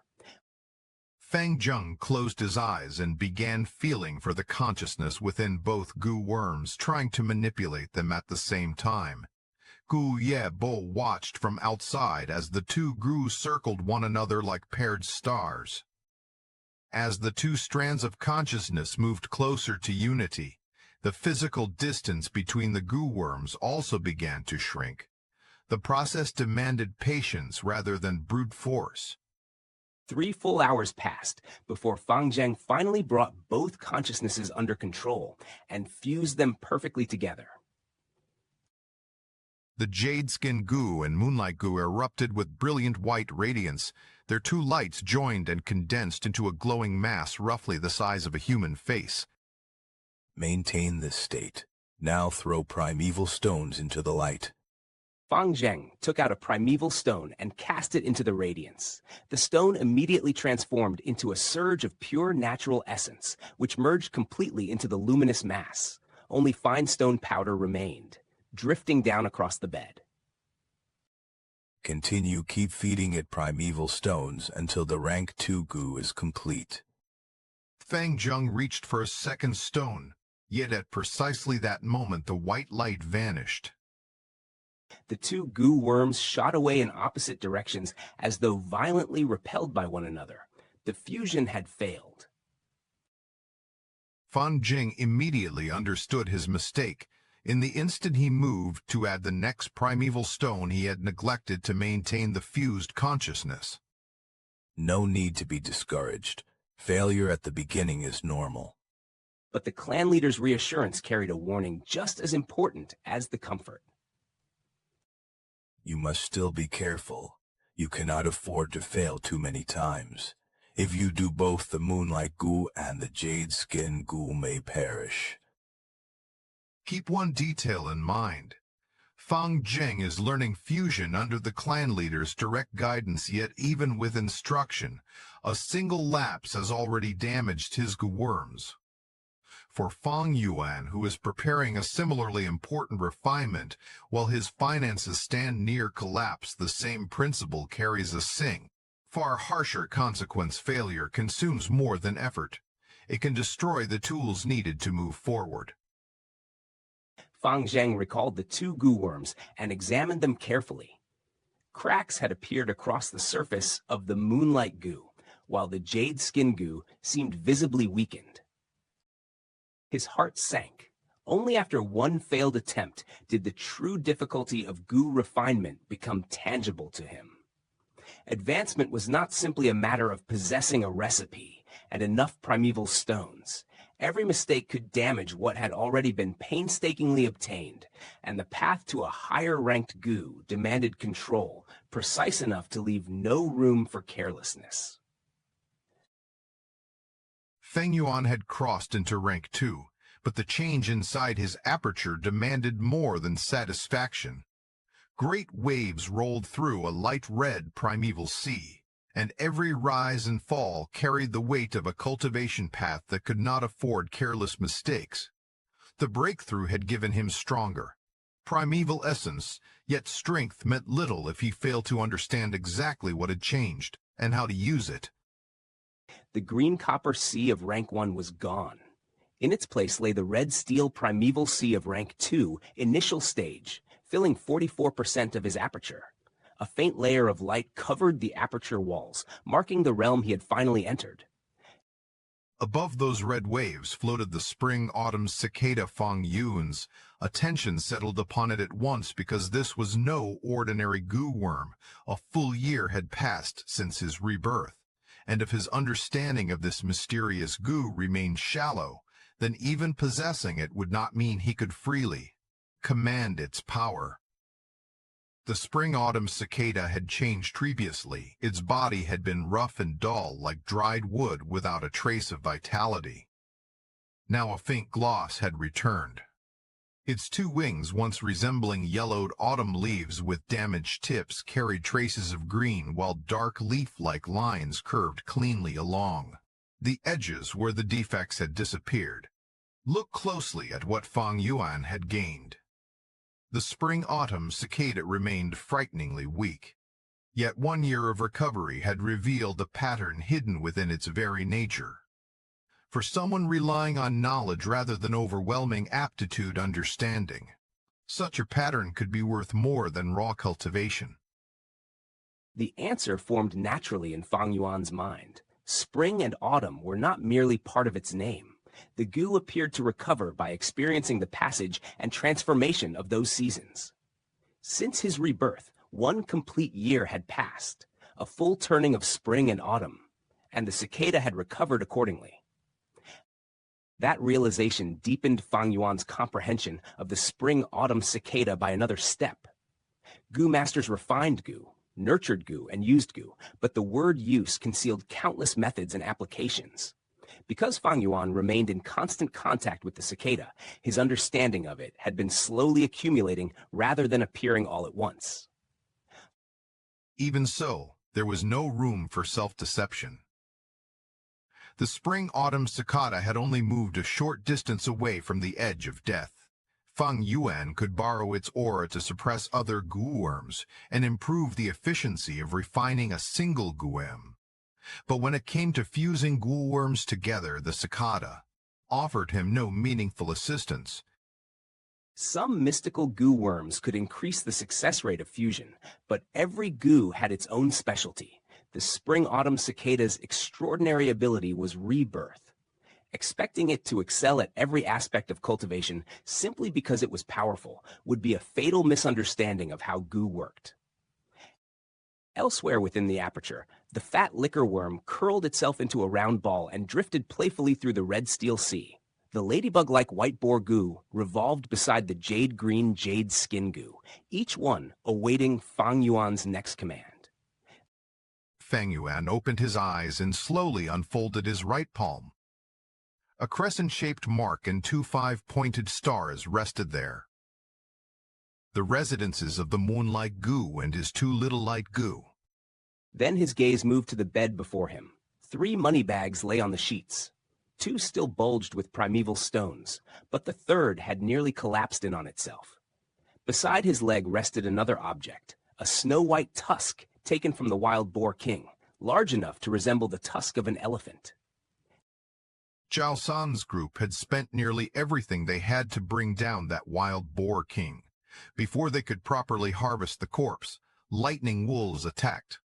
Fang Zheng closed his eyes and began feeling for the consciousness within both Gu worms, trying to manipulate them at the same time. Gu Yuebo watched from outside as the 2 Gu circled one another like paired stars. As the 2 strands of consciousness moved closer to unity, the physical distance between the Gu worms also began to shrink. The process demanded patience rather than brute force. 3 full hours passed before Fang Zheng finally brought both consciousnesses under control and fused them perfectly together. The Jade Skin Gu and Moonlight Gu erupted with brilliant white radiance. Their 2 lights joined and condensed into a glowing mass roughly the size of a human face. Maintain this state. Now throw primeval stones into the light. Fang Zheng took out a primeval stone and cast it into the radiance. The stone immediately transformed into a surge of pure natural essence, which merged completely into the luminous mass. Only fine stone powder remained, drifting down across the bed. Keep feeding it primeval stones until the rank 2 Gu is complete. Fang Zheng reached for a second stone, yet at precisely that moment the white light vanished. The 2 Gu worms shot away in opposite directions as though violently repelled by one another. The fusion had failed. Fang Jing immediately understood his mistake. In the instant he moved to add the next primeval stone, he had neglected to maintain the fused consciousness. No need to be discouraged. Failure at the beginning is normal. But the clan leader's reassurance carried a warning just as important as the comfort. You must still be careful. You cannot afford to fail too many times. If you do both, the Moonlight Gu and the Jade Skin Gu may perish. Keep one detail in mind. Fang Jing is learning fusion under the clan leader's direct guidance, yet even with instruction, a single lapse has already damaged his Gu worms. for Fang Yuan, who is preparing a similarly important refinement while his finances stand near collapse. The same principle carries a far harsher consequence. Failure consumes more than effort. It can destroy the tools needed to move forward. Fang Zheng recalled the 2 goo worms and examined them carefully. Cracks had appeared across the surface of the moonlight goo, while the jade skin goo seemed visibly weakened. His heart sank. Only after one failed attempt did the true difficulty of goo refinement become tangible to him. Advancement was not simply a matter of possessing a recipe and enough primeval stones. Every mistake could damage what had already been painstakingly obtained, and the path to a higher-ranked goo demanded control, precise enough to leave no room for carelessness. Fang Yuan had crossed into rank 2, but the change inside his aperture demanded more than satisfaction. Great waves rolled through a light red primeval sea, and every rise and fall carried the weight of a cultivation path that could not afford careless mistakes. The breakthrough had given him stronger, primeval essence, yet strength meant little if he failed to understand exactly what had changed and how to use it. The green copper sea of rank 1 was gone. In its place lay the red steel primeval sea of rank 2, initial stage, filling 44% of his aperture. A faint layer of light covered the aperture walls, marking the realm he had finally entered. Above those red waves floated the spring-autumn cicada. Fang Yuan's attention settled upon it at once because this was no ordinary goo worm. A full year had passed since his rebirth, and if his understanding of this mysterious goo remained shallow, then even possessing it would not mean he could freely command its power. The spring-autumn cicada had changed previously. Its body had been rough and dull like dried wood without a trace of vitality. Now a faint gloss had returned. Its 2 wings, once resembling yellowed autumn leaves with damaged tips, carried traces of green, while dark leaf-like lines curved cleanly along the edges where the defects had disappeared. Look closely at what Fang Yuan had gained. The spring-autumn cicada remained frighteningly weak, yet 1 year of recovery had revealed a pattern hidden within its very nature. For someone relying on knowledge rather than overwhelming aptitude understanding, such a pattern could be worth more than raw cultivation. The answer formed naturally in Fang Yuan's mind. Spring and autumn were not merely part of its name. The goo appeared to recover by experiencing the passage and transformation of those seasons. Since his rebirth, 1 complete year had passed, a full turning of spring and autumn, and the cicada had recovered accordingly. That realization deepened Fang Yuan's comprehension of the spring-autumn cicada by another step. Goo masters refined goo, nurtured goo, and used goo, but the word use concealed countless methods and applications. Because Fang Yuan remained in constant contact with the cicada, his understanding of it had been slowly accumulating rather than appearing all at once. Even so, there was no room for self-deception. The spring-autumn cicada had only moved a short distance away from the edge of death. Fang Yuan could borrow its aura to suppress other goo worms and improve the efficiency of refining a single gooem. But when it came to fusing goo worms together, the cicada offered him no meaningful assistance. Some mystical goo worms could increase the success rate of fusion, but every goo had its own specialty. The spring-autumn cicada's extraordinary ability was rebirth. Expecting it to excel at every aspect of cultivation simply because it was powerful would be a fatal misunderstanding of how goo worked. Elsewhere within the aperture, the fat liquor worm curled itself into a round ball and drifted playfully through the red steel sea. The ladybug-like white boar goo revolved beside the jade-green jade skin goo, each one awaiting Fang Yuan's next command. Fang Yuan opened his eyes and slowly unfolded his right palm. A crescent-shaped mark and 2 5-pointed stars rested there. The residences of the moonlight goo and his 2 little light goo. Then his gaze moved to the bed before him. 3 money bags lay on the sheets. Two still bulged with primeval stones, but the third had nearly collapsed in on itself. Beside his leg rested another object, a snow-white tusk taken from the wild boar king, large enough to resemble the tusk of an elephant. Zhao San's group had spent nearly everything they had to bring down that wild boar king. Before they could properly harvest the corpse, lightning wolves attacked.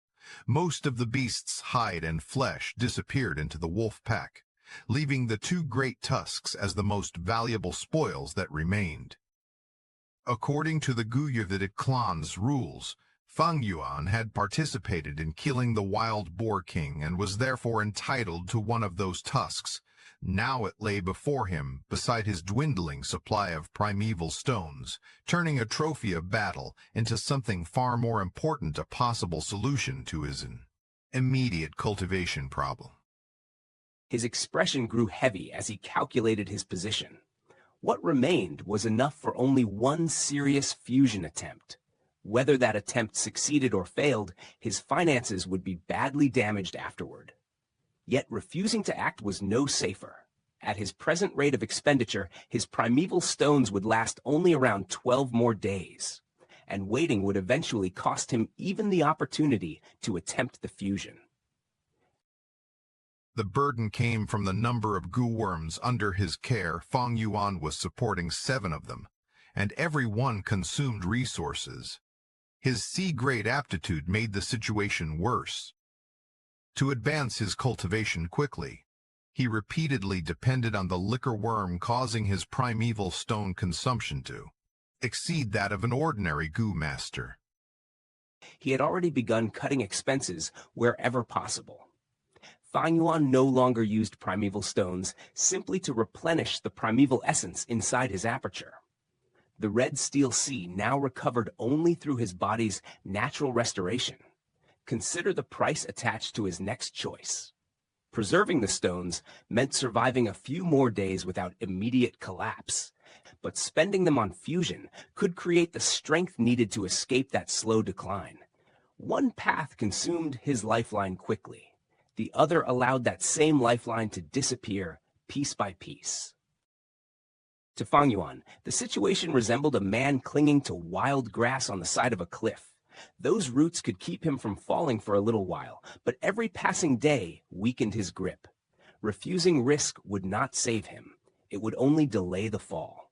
Most of the beast's hide and flesh disappeared into the wolf pack, leaving the two great tusks as the most valuable spoils that remained. According to the Guyuvidic clan's rules, Fang Yuan had participated in killing the wild boar king and was therefore entitled to one of those tusks. Now it lay before him beside his dwindling supply of primeval stones, turning a trophy of battle into something far more important, a possible solution to his immediate cultivation problem. His expression grew heavy as he calculated his position. What remained was enough for only one serious fusion attempt. Whether that attempt succeeded or failed, his finances would be badly damaged afterward. Yet refusing to act was no safer. At his present rate of expenditure, his primeval stones would last only around 12 more days, and waiting would eventually cost him even the opportunity to attempt the fusion. The burden came from the number of gu worms under his care. Fang Yuan was supporting 7 of them, and every one consumed resources. His C-grade aptitude made the situation worse. To advance his cultivation quickly, he repeatedly depended on the liquor worm, causing his primeval stone consumption to exceed that of an ordinary gu master. He had already begun cutting expenses wherever possible. Fang Yuan no longer used primeval stones simply to replenish the primeval essence inside his aperture. The red steel sea now recovered only through his body's natural restoration. Consider the price attached to his next choice. Preserving the stones meant surviving a few more days without immediate collapse, but spending them on fusion could create the strength needed to escape that slow decline. One path consumed his lifeline quickly. The other allowed that same lifeline to disappear piece by piece. To Fang Yuan, the situation resembled a man clinging to wild grass on the side of a cliff. Those roots could keep him from falling for a little while, but every passing day weakened his grip. Refusing risk would not save him. It would only delay the fall.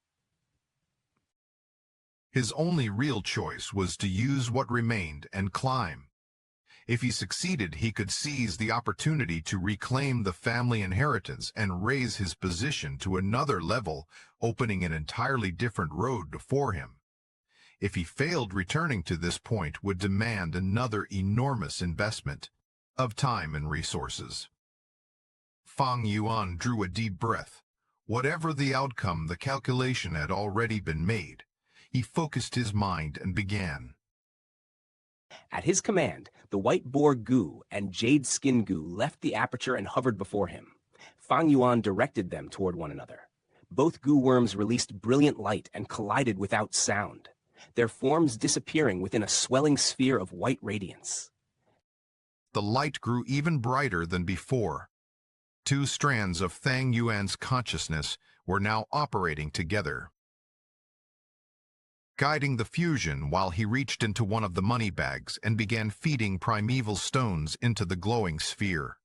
His only real choice was to use what remained and climb. If he succeeded, he could seize the opportunity to reclaim the family inheritance and raise his position to another level, opening an entirely different road before him. If he failed, returning to this point would demand another enormous investment of time and resources. Fang Yuan drew a deep breath. Whatever the outcome, the calculation had already been made. He focused his mind and began. At his command, the White Boar Gu and Jade Skin Gu left the aperture and hovered before him. Fang Yuan directed them toward one another. Both gu worms released brilliant light and collided without sound, their forms disappearing within a swelling sphere of white radiance. The light grew even brighter than before. 2 strands of Fang Yuan's consciousness were now operating together, guiding the fusion while he reached into one of the money bags and began feeding primeval stones into the glowing sphere.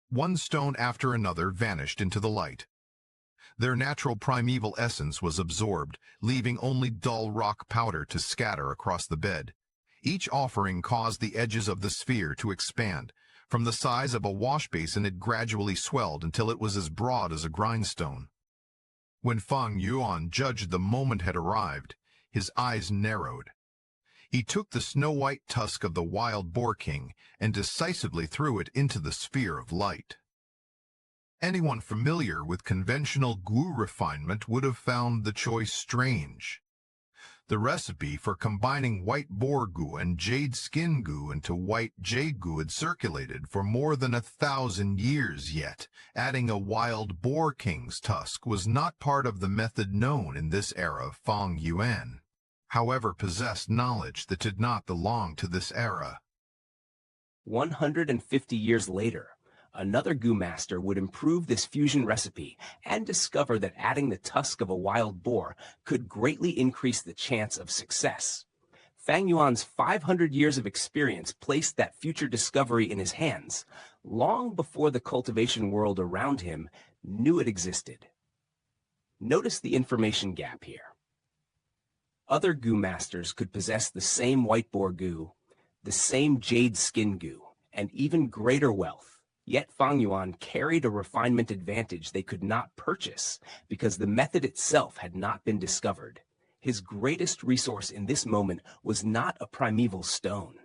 One stone after another vanished into the light. Their natural primeval essence was absorbed, leaving only dull rock powder to scatter across the bed. Each offering caused the edges of the sphere to expand. From the size of a wash basin, it gradually swelled until it was as broad as a grindstone. When Fang Yuan judged the moment had arrived, his eyes narrowed. He took the snow-white tusk of the wild boar king and decisively threw it into the sphere of light. Anyone familiar with conventional gu refinement would have found the choice strange. The recipe for combining White Boar Gu and Jade Skin Gu into White Jade Gu had circulated for more than 1,000 years, yet adding a wild boar king's tusk was not part of the method known in this era. Fang Yuan, however, possessed knowledge that did not belong to this era. 150 years later, Another Gu master would improve this fusion recipe and discover that adding the tusk of a wild boar could greatly increase the chance of success. Fang Yuan's 500 years of experience placed that future discovery in his hands, long before the cultivation world around him knew it existed. Notice the information gap here. Other Gu masters could possess the same white boar Gu, the same jade skin Gu, and even greater wealth. Yet Fang Yuan carried a refinement advantage they could not purchase because the method itself had not been discovered. His greatest resource in this moment was not a primeval stone.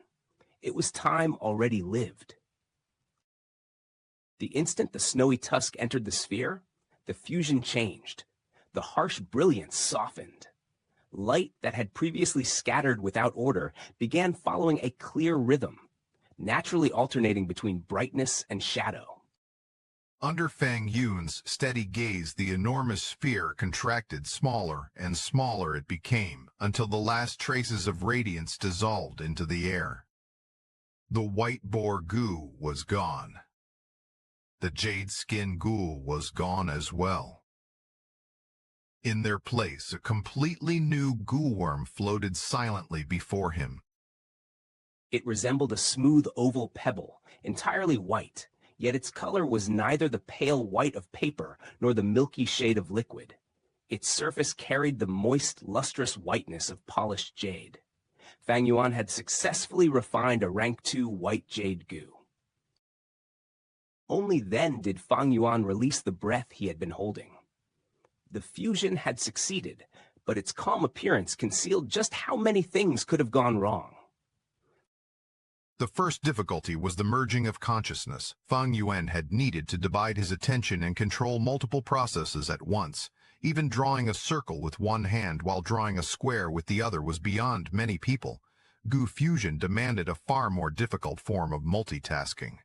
It was time already lived. The instant the snowy tusk entered the sphere, the fusion changed. The harsh brilliance softened. Light that had previously scattered without order began following a clear rhythm, naturally alternating between brightness and shadow. Under Fang Yuan's steady gaze, the enormous sphere contracted. Smaller and smaller it became, until the last traces of radiance dissolved into the air. The white boar Gu was gone. The jade skin Gu was gone as well. In their place, a completely new Gu worm floated silently before him. It resembled a smooth oval pebble, entirely white, yet its color was neither the pale white of paper nor the milky shade of liquid. Its surface carried the moist, lustrous whiteness of polished jade. Fang Yuan had successfully refined a rank 2 White Jade Gu. Only then did Fang Yuan release the breath he had been holding. The fusion had succeeded, but its calm appearance concealed just how many things could have gone wrong. The first difficulty was the merging of consciousness. Fang Yuan had needed to divide his attention and control multiple processes at once. Even drawing a circle with one hand while drawing a square with the other was beyond many people. Gu fusion demanded a far more difficult form of multitasking.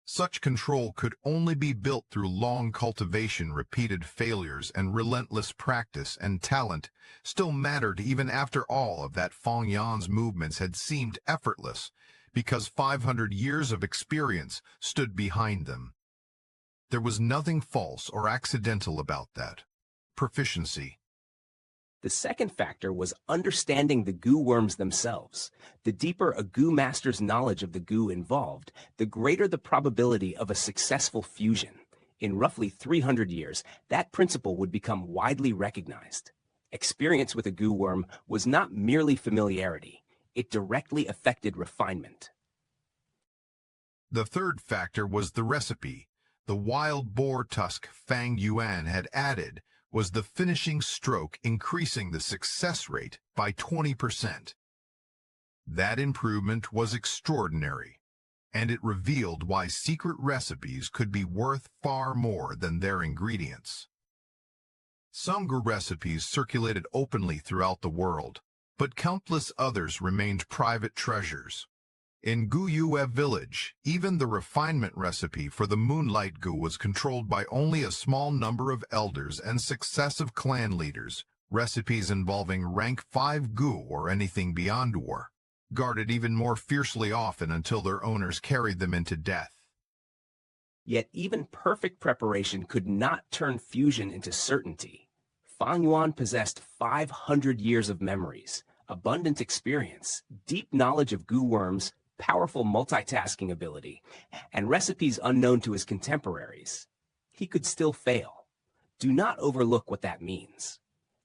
Such control could only be built through long cultivation. Repeated failures and relentless practice and talent still mattered even after all of that. Fang Yuan's movements had seemed effortless because 500 years of experience stood behind them. There was nothing false or accidental about that. Proficiency. The second factor was understanding the Gu worms themselves. The deeper a Gu master's knowledge of the Gu involved, the greater the probability of a successful fusion. In roughly 300 years, that principle would become widely recognized. Experience with a Gu worm was not merely familiarity. It directly affected refinement. The third factor was the recipe. The wild boar tusk Fang Yuan had added was the finishing stroke, increasing the success rate by 20%. That improvement was extraordinary, and it revealed why secret recipes could be worth far more than their ingredients. Some Gu recipes circulated openly throughout the world, but countless others remained private treasures. In Guyue village, even the refinement recipe for the Moonlight Gu was controlled by only a small number of elders and successive clan leaders. Recipes involving rank 5 Gu or anything beyond war, guarded even more fiercely, often until their owners carried them into death. Yet even perfect preparation could not turn fusion into certainty. Fang Yuan possessed 500 years of memories, abundant experience, deep knowledge of Gu worms, powerful multitasking ability, and recipes unknown to his contemporaries. He could still fail. Do not overlook what that means.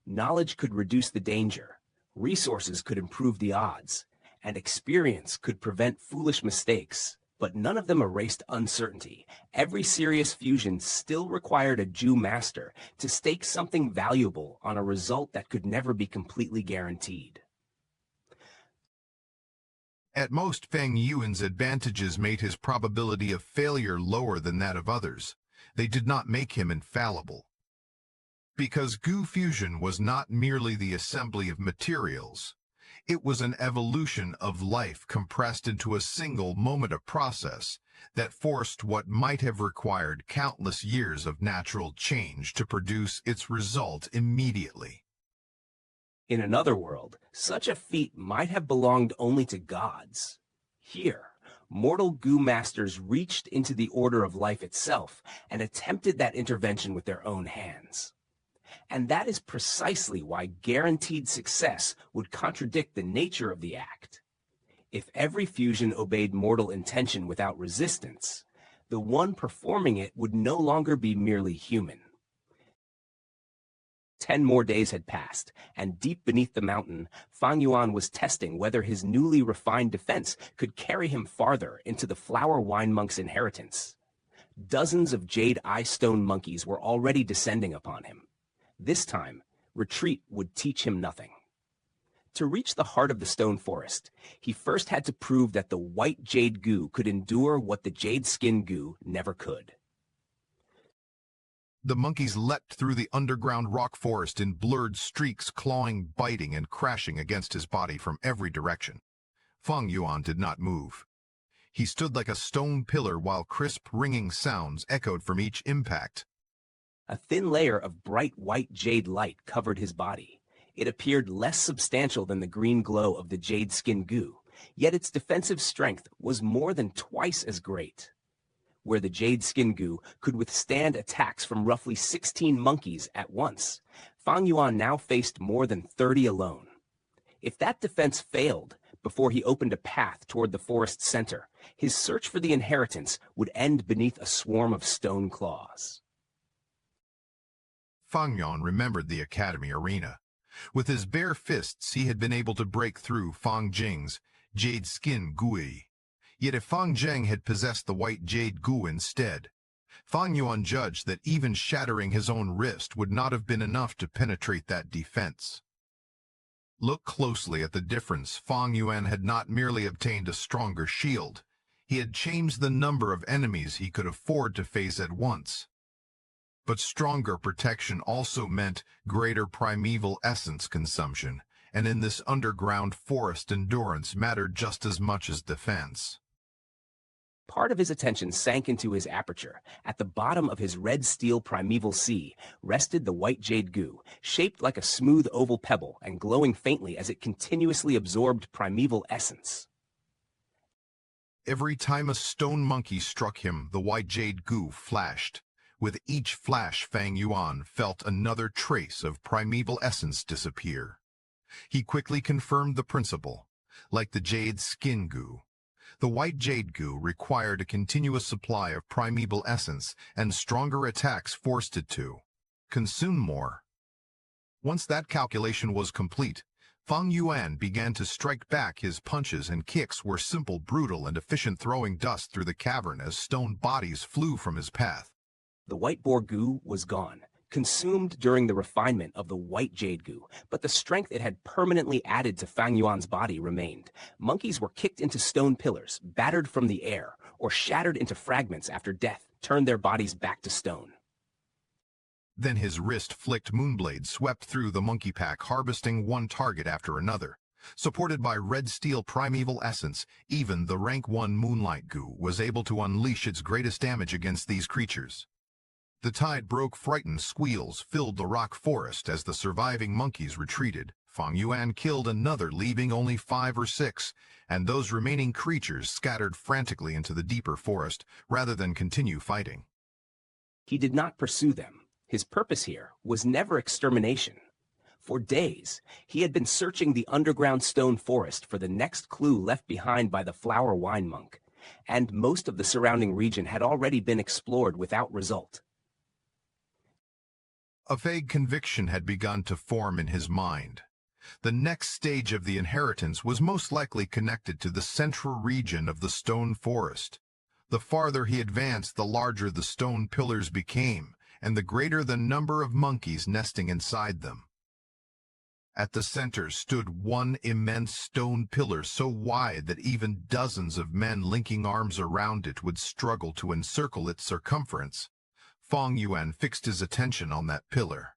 Knowledge could reduce the danger, resources could improve the odds, and experience could prevent foolish mistakes. But none of them erased uncertainty. Every serious fusion still required a Ju master to stake something valuable on a result that could never be completely guaranteed. At most, Fang Yuan's advantages made his probability of failure lower than that of others. They did not make him infallible. Because Gu fusion was not merely the assembly of materials, it was an evolution of life compressed into a single moment of process that forced what might have required countless years of natural change to produce its result immediately. In another world, such a feat might have belonged only to gods. Here, mortal Gu masters reached into the order of life itself and attempted that intervention with their own hands. And that is precisely why guaranteed success would contradict the nature of the act. If every fusion obeyed mortal intention without resistance, the one performing it would no longer be merely human. 10 more days had passed, and deep beneath the mountain, Fang Yuan was testing whether his newly refined defense could carry him farther into the flower wine monk's inheritance. Dozens of jade eye stone monkeys were already descending upon him. This time, retreat would teach him nothing. To reach the heart of the stone forest, he first had to prove that the White Jade Gu could endure what the Jade Skin Gu never could. The monkeys leapt through the underground rock forest in blurred streaks, clawing, biting, and crashing against his body from every direction. Fang Yuan did not move. He stood like a stone pillar while crisp, ringing sounds echoed from each impact. A thin layer of bright white jade light covered his body. It appeared less substantial than the green glow of the Jade Skin Gu, yet its defensive strength was more than twice as great. Where the Jade Skin Gu could withstand attacks from roughly 16 monkeys at once, Fang Yuan now faced more than 30 alone. If that defense failed before he opened a path toward the forest's center, his search for the inheritance would end beneath a swarm of stone claws. Fang Yuan remembered the academy arena. With his bare fists, he had been able to break through Fang Jing's Jade Skin Gui. Yet if Fang Jing had possessed the White Jade Gu instead, Fang Yuan judged that even shattering his own wrist would not have been enough to penetrate that defense. Look closely at the difference. Fang Yuan had not merely obtained a stronger shield, he had changed the number of enemies he could afford to face at once. But stronger protection also meant greater primeval essence consumption, and in this underground forest endurance mattered just as much as defense. Part of his attention sank into his aperture. At the bottom of his red steel primeval sea rested the White Jade Gu, shaped like a smooth oval pebble and glowing faintly as it continuously absorbed primeval essence. Every time a stone monkey struck him, the White Jade Gu flashed. With each flash, Fang Yuan felt another trace of primeval essence disappear. He quickly confirmed the principle. Like the Jade Skin Gu, the White Jade Gu required a continuous supply of primeval essence, and stronger attacks forced it to consume more. Once that calculation was complete, Fang Yuan began to strike back. His punches and kicks were simple, brutal, and efficient, throwing dust through the cavern as stone bodies flew from his path. The White Boar Gu was gone, consumed during the refinement of the White Jade Gu, but the strength it had permanently added to Fang Yuan's body remained. Monkeys were kicked into stone pillars, battered from the air, or shattered into fragments after death turned their bodies back to stone. Then his wrist-flicked moonblade swept through the monkey pack, harvesting one target after another. Supported by red steel primeval essence, even the rank 1 Moonlight Gu was able to unleash its greatest damage against these creatures. The tide broke. Frightened squeals filled the rock forest as the surviving monkeys retreated. Fang Yuan killed another, leaving only 5 or 6, and those remaining creatures scattered frantically into the deeper forest rather than continue fighting. He did not pursue them. His purpose here was never extermination. For days, he had been searching the underground stone forest for the next clue left behind by the flower wine monk, and most of the surrounding region had already been explored without result. A vague conviction had begun to form in his mind. The next stage of the inheritance was most likely connected to the central region of the stone forest. The farther he advanced, the larger the stone pillars became, and the greater the number of monkeys nesting inside them. At the center stood one immense stone pillar so wide that even dozens of men linking arms around it would struggle to encircle its circumference. Fang Yuan fixed his attention on that pillar.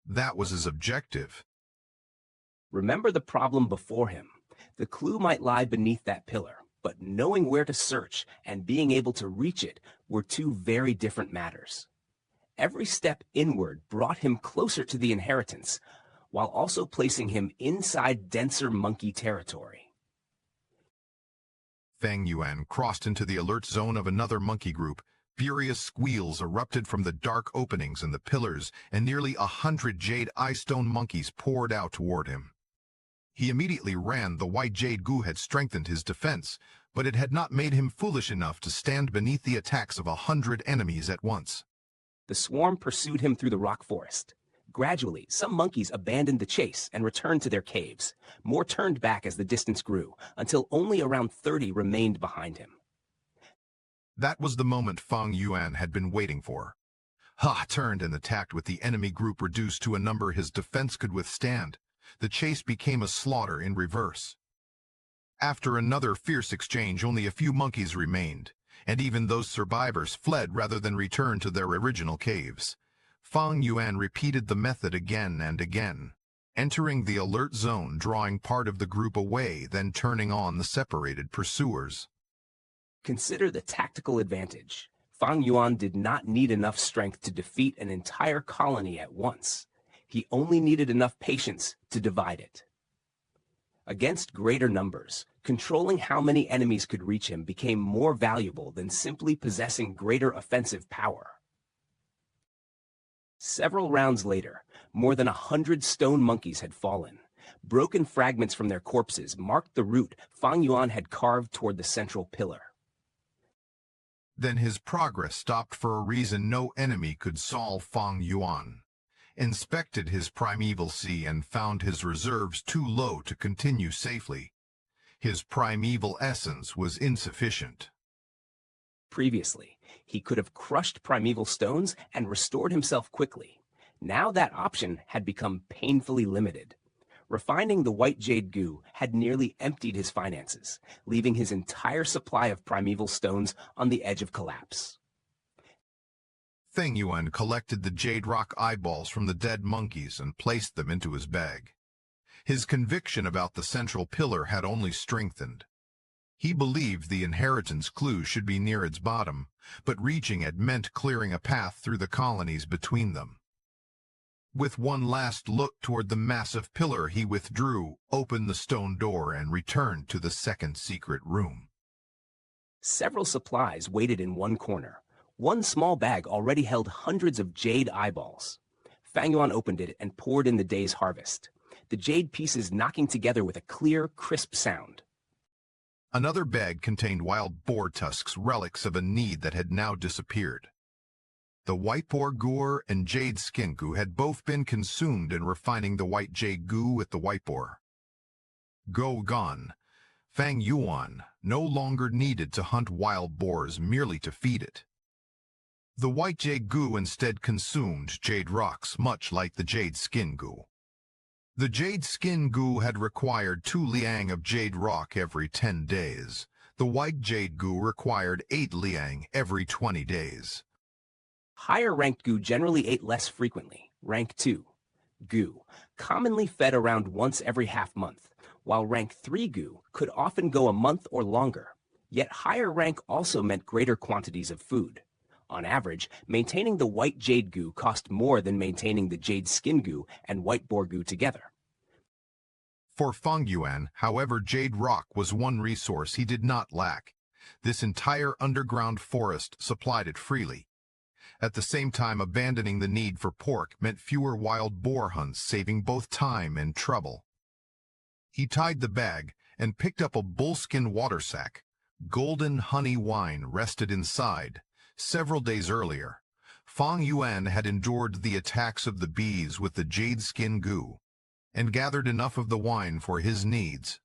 That was his objective. Remember the problem before him. The clue might lie beneath that pillar, but knowing where to search and being able to reach it were two very different matters. Every step inward brought him closer to the inheritance, while also placing him inside denser monkey territory. Fang Yuan crossed into the alert zone of another monkey group. Furious squeals erupted from the dark openings in the pillars, and nearly 100 jade eye-stone monkeys poured out toward him. He immediately ran. The White Jade Gu had strengthened his defense, but it had not made him foolish enough to stand beneath the attacks of 100 enemies at once. The swarm pursued him through the rock forest. Gradually, some monkeys abandoned the chase and returned to their caves. More turned back as the distance grew, until only around 30 remained behind him. That was the moment Fang Yuan had been waiting for. Ha turned and attacked with the enemy group reduced to a number his defense could withstand. The chase became a slaughter in reverse. After another fierce exchange, only a few monkeys remained, and even those survivors fled rather than return to their original caves. Fang Yuan repeated the method again and again, entering the alert zone, drawing part of the group away, then turning on the separated pursuers. Consider the tactical advantage. Fang Yuan did not need enough strength to defeat an entire colony at once. He only needed enough patience to divide it. Against greater numbers, controlling how many enemies could reach him became more valuable than simply possessing greater offensive power. Several rounds later, more than 100 stone monkeys had fallen. Broken fragments from their corpses marked the route Fang Yuan had carved toward the central pillar. Then his progress stopped for a reason no enemy could solve. Fang Yuan inspected his primeval sea and found his reserves too low to continue safely. His primeval essence was insufficient. Previously, he could have crushed primeval stones and restored himself quickly. Now that option had become painfully limited. Refining the White Jade Gu had nearly emptied his finances, leaving his entire supply of primeval stones on the edge of collapse. Fang Yuan collected the jade rock eyeballs from the dead monkeys and placed them into his bag. His conviction about the central pillar had only strengthened. He believed the inheritance clue should be near its bottom, but reaching it meant clearing a path through the colonies between them. With one last look toward the massive pillar, he withdrew, opened the stone door, and returned to the second secret room. Several supplies waited in one corner. One small bag already held hundreds of jade eyeballs. Fang Yuan opened it and poured in the day's harvest, the jade pieces knocking together with a clear, crisp sound. Another bag contained wild boar tusks, relics of a need that had now disappeared. The white boar gu and jade skin gu had both been consumed in refining the White Jade Gu with the white boar. Go gone, Fang Yuan no longer needed to hunt wild boars merely to feed it. The White Jade Gu instead consumed jade rocks, much like the jade skin gu. The jade skin gu had required 2 liang of jade rock every 10 days. The White Jade Gu required 8 liang every 20 days. Higher-ranked Gu generally ate less frequently. Rank 2, Gu, commonly fed around once every half-month, while Rank 3 Gu could often go a month or longer. Yet higher rank also meant greater quantities of food. On average, maintaining the White Jade Gu cost more than maintaining the Jade Skin Gu and White Boar Gu together. For Fang Yuan, however, jade rock was one resource he did not lack. This entire underground forest supplied it freely. At the same time, abandoning the need for pork meant fewer wild boar hunts, saving both time and trouble. He tied the bag and picked up a bullskin water sack. Golden honey wine rested inside. Several days earlier, Fang Yuan had endured the attacks of the bees with the jade skin gu and gathered enough of the wine for his needs.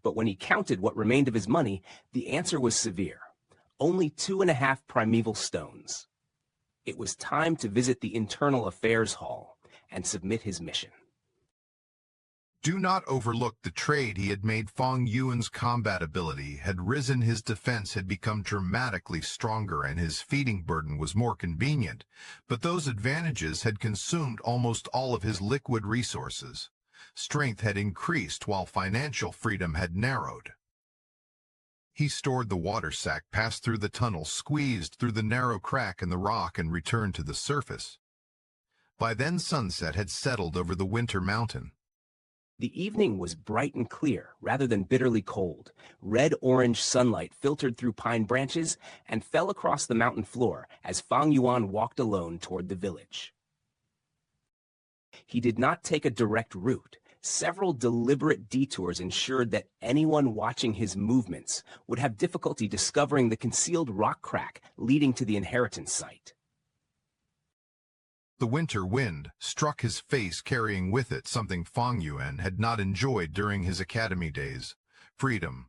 But when he counted what remained of his money, the answer was severe. Only 2.5 primeval stones. It was time to visit the Internal Affairs Hall and submit his mission. Do not overlook the trade he had made. Fang Yuan's combat ability had risen, his defense had become dramatically stronger, and his feeding burden was more convenient, but those advantages had consumed almost all of his liquid resources. Strength had increased while financial freedom had narrowed. He stored the water sack, passed through the tunnel, squeezed through the narrow crack in the rock, and returned to the surface. By then sunset had settled over the winter mountain. The evening was bright and clear, rather than bitterly cold. Red-orange sunlight filtered through pine branches and fell across the mountain floor as Fang Yuan walked alone toward the village. He did not take a direct route. Several deliberate detours ensured that anyone watching his movements would have difficulty discovering the concealed rock crack leading to the inheritance site. The winter wind struck his face, carrying with it something Fang Yuan had not enjoyed during his academy days: freedom.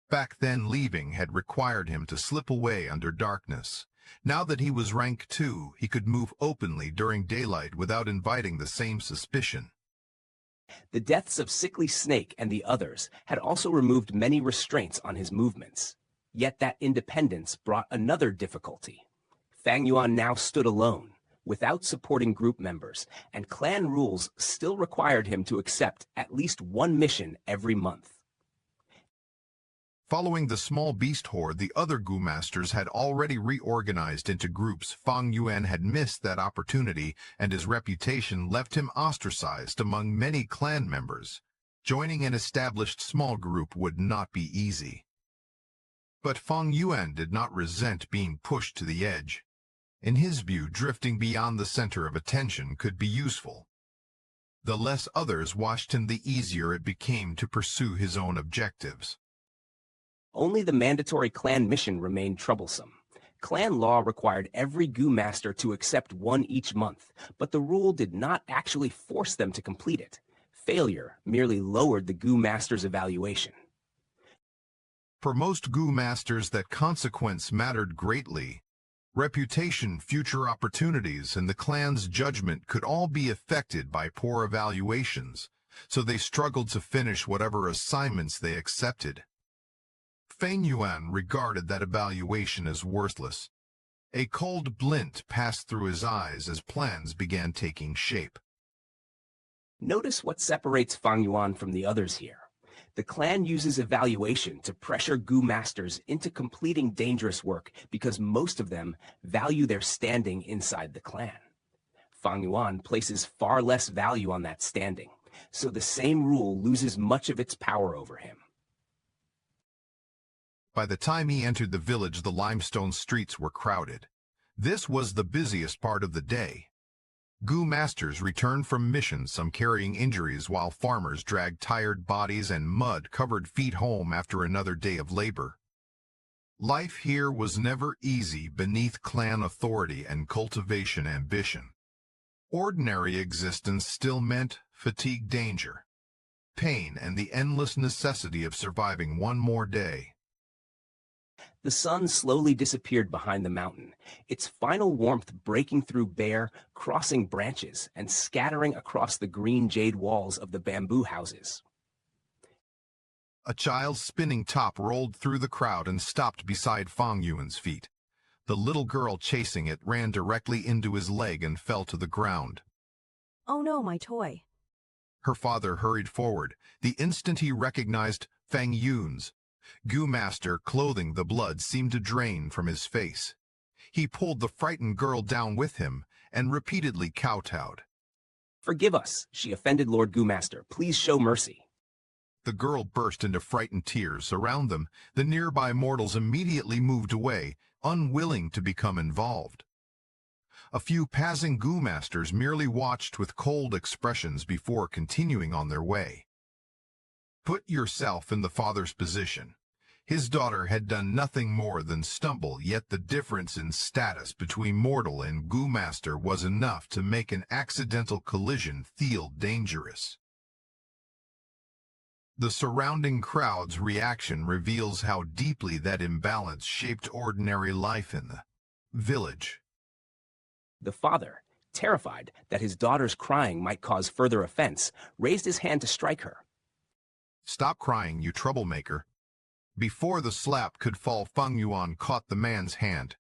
Back then, leaving had required him to slip away under darkness. Now that he was rank 2, he could move openly during daylight without inviting the same suspicion. The deaths of Sickly Snake and the others had also removed many restraints on his movements. Yet that independence brought another difficulty. Fang Yuan now stood alone, without supporting group members, and clan rules still required him to accept at least one mission every month. Following the small beast horde, the other Gu masters had already reorganized into groups. Fang Yuan had missed that opportunity, and his reputation left him ostracized among many clan members. Joining an established small group would not be easy. But Fang Yuan did not resent being pushed to the edge. In his view, drifting beyond the center of attention could be useful. The less others watched him, the easier it became to pursue his own objectives. Only the mandatory clan mission remained troublesome. Clan law required every Gu master to accept one each month, but the rule did not actually force them to complete it. Failure merely lowered the Gu master's evaluation. For most Gu masters, that consequence mattered greatly. Reputation, future opportunities, and the clan's judgment could all be affected by poor evaluations, so they struggled to finish whatever assignments they accepted. Fang Yuan regarded that evaluation as worthless. A cold glint passed through his eyes as plans began taking shape. Notice what separates Fang Yuan from the others here. The clan uses evaluation to pressure Gu masters into completing dangerous work because most of them value their standing inside the clan. Fang Yuan places far less value on that standing, so the same rule loses much of its power over him. By the time he entered the village, the limestone streets were crowded. This was the busiest part of the day. Gu masters returned from missions, some carrying injuries, while farmers dragged tired bodies and mud-covered feet home after another day of labor. Life here was never easy beneath clan authority and cultivation ambition. Ordinary existence still meant fatigue, danger, pain, and the endless necessity of surviving one more day. The sun slowly disappeared behind the mountain, its final warmth breaking through bare, crossing branches and scattering across the green jade walls of the bamboo houses. A child's spinning top rolled through the crowd and stopped beside Fang Yuan's feet. The little girl chasing it ran directly into his leg and fell to the ground. Oh no, my toy. Her father hurried forward, the instant he recognized Fang Yuan's Gu master clothing. The blood seemed to drain from his face. He pulled the frightened girl down with him and repeatedly kowtowed. "Forgive us," she offended Lord Gu master. "Please show mercy." The girl burst into frightened tears. Around them, the nearby mortals immediately moved away, unwilling to become involved. A few passing Gu masters merely watched with cold expressions before continuing on their way. Put yourself in the father's position. His daughter had done nothing more than stumble, yet the difference in status between mortal and Gu master was enough to make an accidental collision feel dangerous. The surrounding crowd's reaction reveals how deeply that imbalance shaped ordinary life in the village. The father, terrified that his daughter's crying might cause further offense, raised his hand to strike her. "Stop crying, you troublemaker." Before the slap could fall, Fang Yuan caught the man's hand.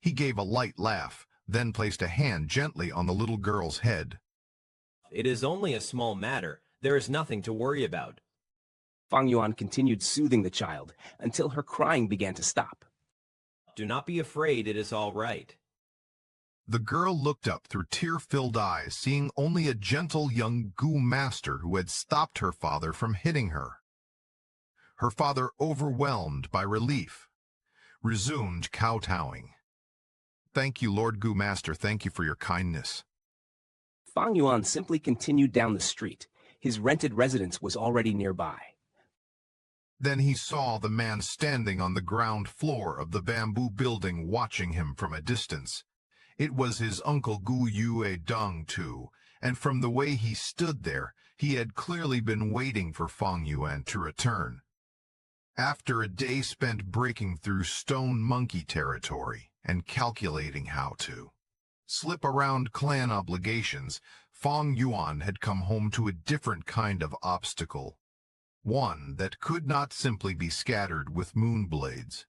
He gave a light laugh, then placed a hand gently on the little girl's head. "It is only a small matter. There is nothing to worry about." Fang Yuan continued soothing the child until her crying began to stop. "Do not be afraid, it is all right." The girl looked up through tear-filled eyes, seeing only a gentle young Gu master who had stopped her father from hitting her. Her father, overwhelmed by relief, resumed kowtowing. "Thank you, Lord Gu Master, thank you for your kindness." Fang Yuan simply continued down the street. His rented residence was already nearby. Then he saw the man standing on the ground floor of the bamboo building watching him from a distance. It was his uncle Gu Yue Dong too, and from the way he stood there, he had clearly been waiting for Fang Yuan to return. After a day spent breaking through stone monkey territory and calculating how to slip around clan obligations, Fang Yuan had come home to a different kind of obstacle, one that could not simply be scattered with moon blades.